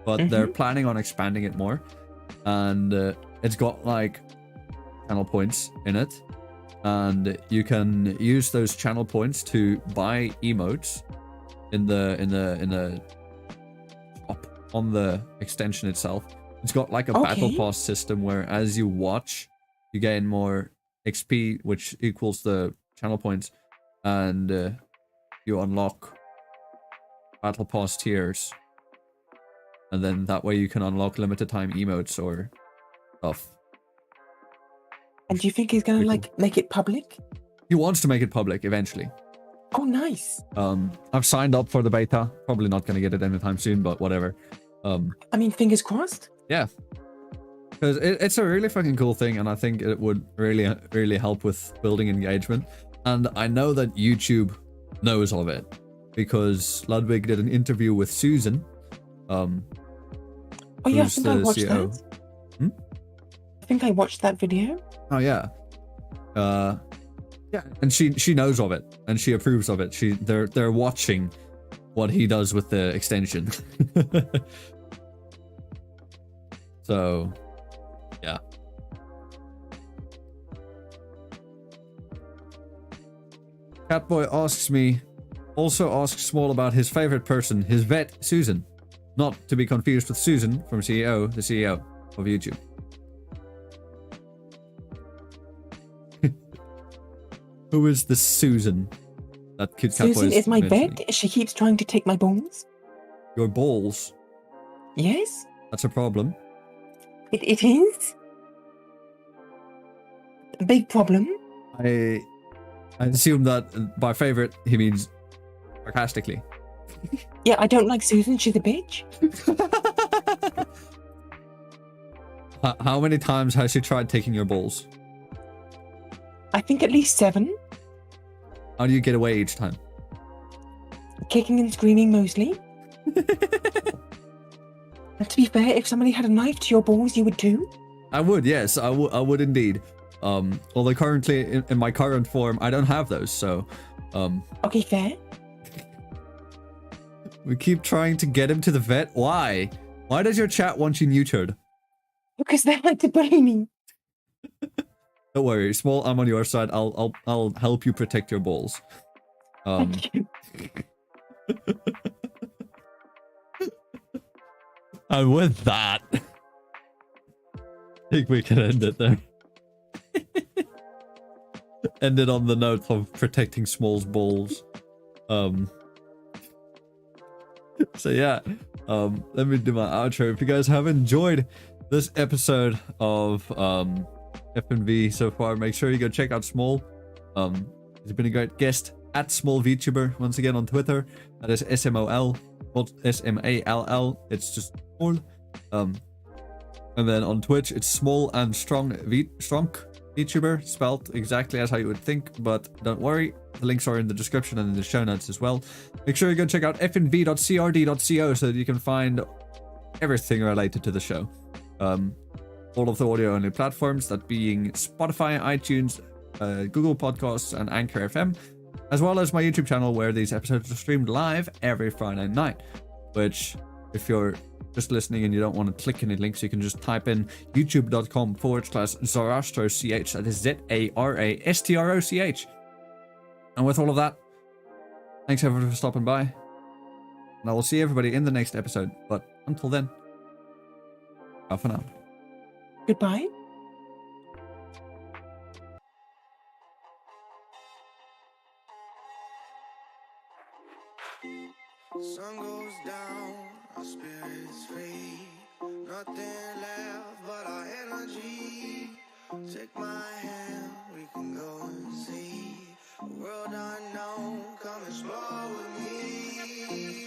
But they're planning on expanding it more. And it's got like channel points in it. And you can use those channel points to buy emotes in the shop on the extension itself. It's got like a battle pass system where as you watch, you gain more XP, which equals the channel points, and you unlock battle pass tiers. And then that way you can unlock limited time emotes or stuff. And do you think he's gonna like make it public? He wants to make it public eventually. Oh, nice. I've signed up for the beta. Probably not gonna get it anytime soon, but whatever. I mean, fingers crossed. Yeah, because it's a really fucking cool thing, and I think it would really help with building engagement. And I know that YouTube knows of it because Ludwig did an interview with Susan. Oh yeah, I think I watched that. I think I watched that video. Oh yeah. Yeah, and she knows of it and she approves of it. They're watching what he does with the extension. So, yeah. Catboy also asks Smol about his favorite person, his vet, Susan. Not to be confused with Susan from CEO, the CEO of YouTube. Who is the Susan? That cute Catboy Susan is my mentioning. vet. She keeps trying to take my balls. Your balls? Yes. That's a problem. It is. A big problem. I assume that by favorite he means sarcastically. Yeah, I don't like Susan. She's a bitch. How many times has she tried taking your balls? I think at least 7. How do you get away each time? Kicking and screaming mostly. And to be fair, if somebody had a knife to your balls, you would too. I would, yes, I would indeed. Although currently, in my current form, I don't have those, so... Okay, fair. We keep trying to get him to the vet. Why? Why does your chat want you neutered? Because they like to bully me. Don't worry, Smol, I'm on your side. I'll help you protect your balls. Thank you. And with that, I think we can end it there. End it on the note of protecting Smol's balls. So yeah, let me do my outro. If you guys have enjoyed this episode of FNV so far, make sure you go check out Smol. He's been a great guest at Smol VTuber once again on Twitter. That is SMOL, not SMALL. It's just Smol. And then on Twitch, it's Smol and Stronk VTuber, spelled exactly as how you would think, but don't worry, the links are in the description and in the show notes as well. Make sure you go check out fnv.crd.co so that you can find everything related to the show. All of the audio-only platforms, that being Spotify, iTunes, Google Podcasts, and Anchor FM, as well as my YouTube channel where these episodes are streamed live every Friday night, which, if you're just listening and you don't want to click any links, you can just type in youtube.com/ZarastroCH. That is ZARASTROCH. And with all of that, thanks everyone for stopping by. And I will see everybody in the next episode. But until then, ciao for now. Goodbye. Sun goes down, our spirits free. Nothing left but our energy. Take my hand, we can go and see a world unknown. Come explore with me.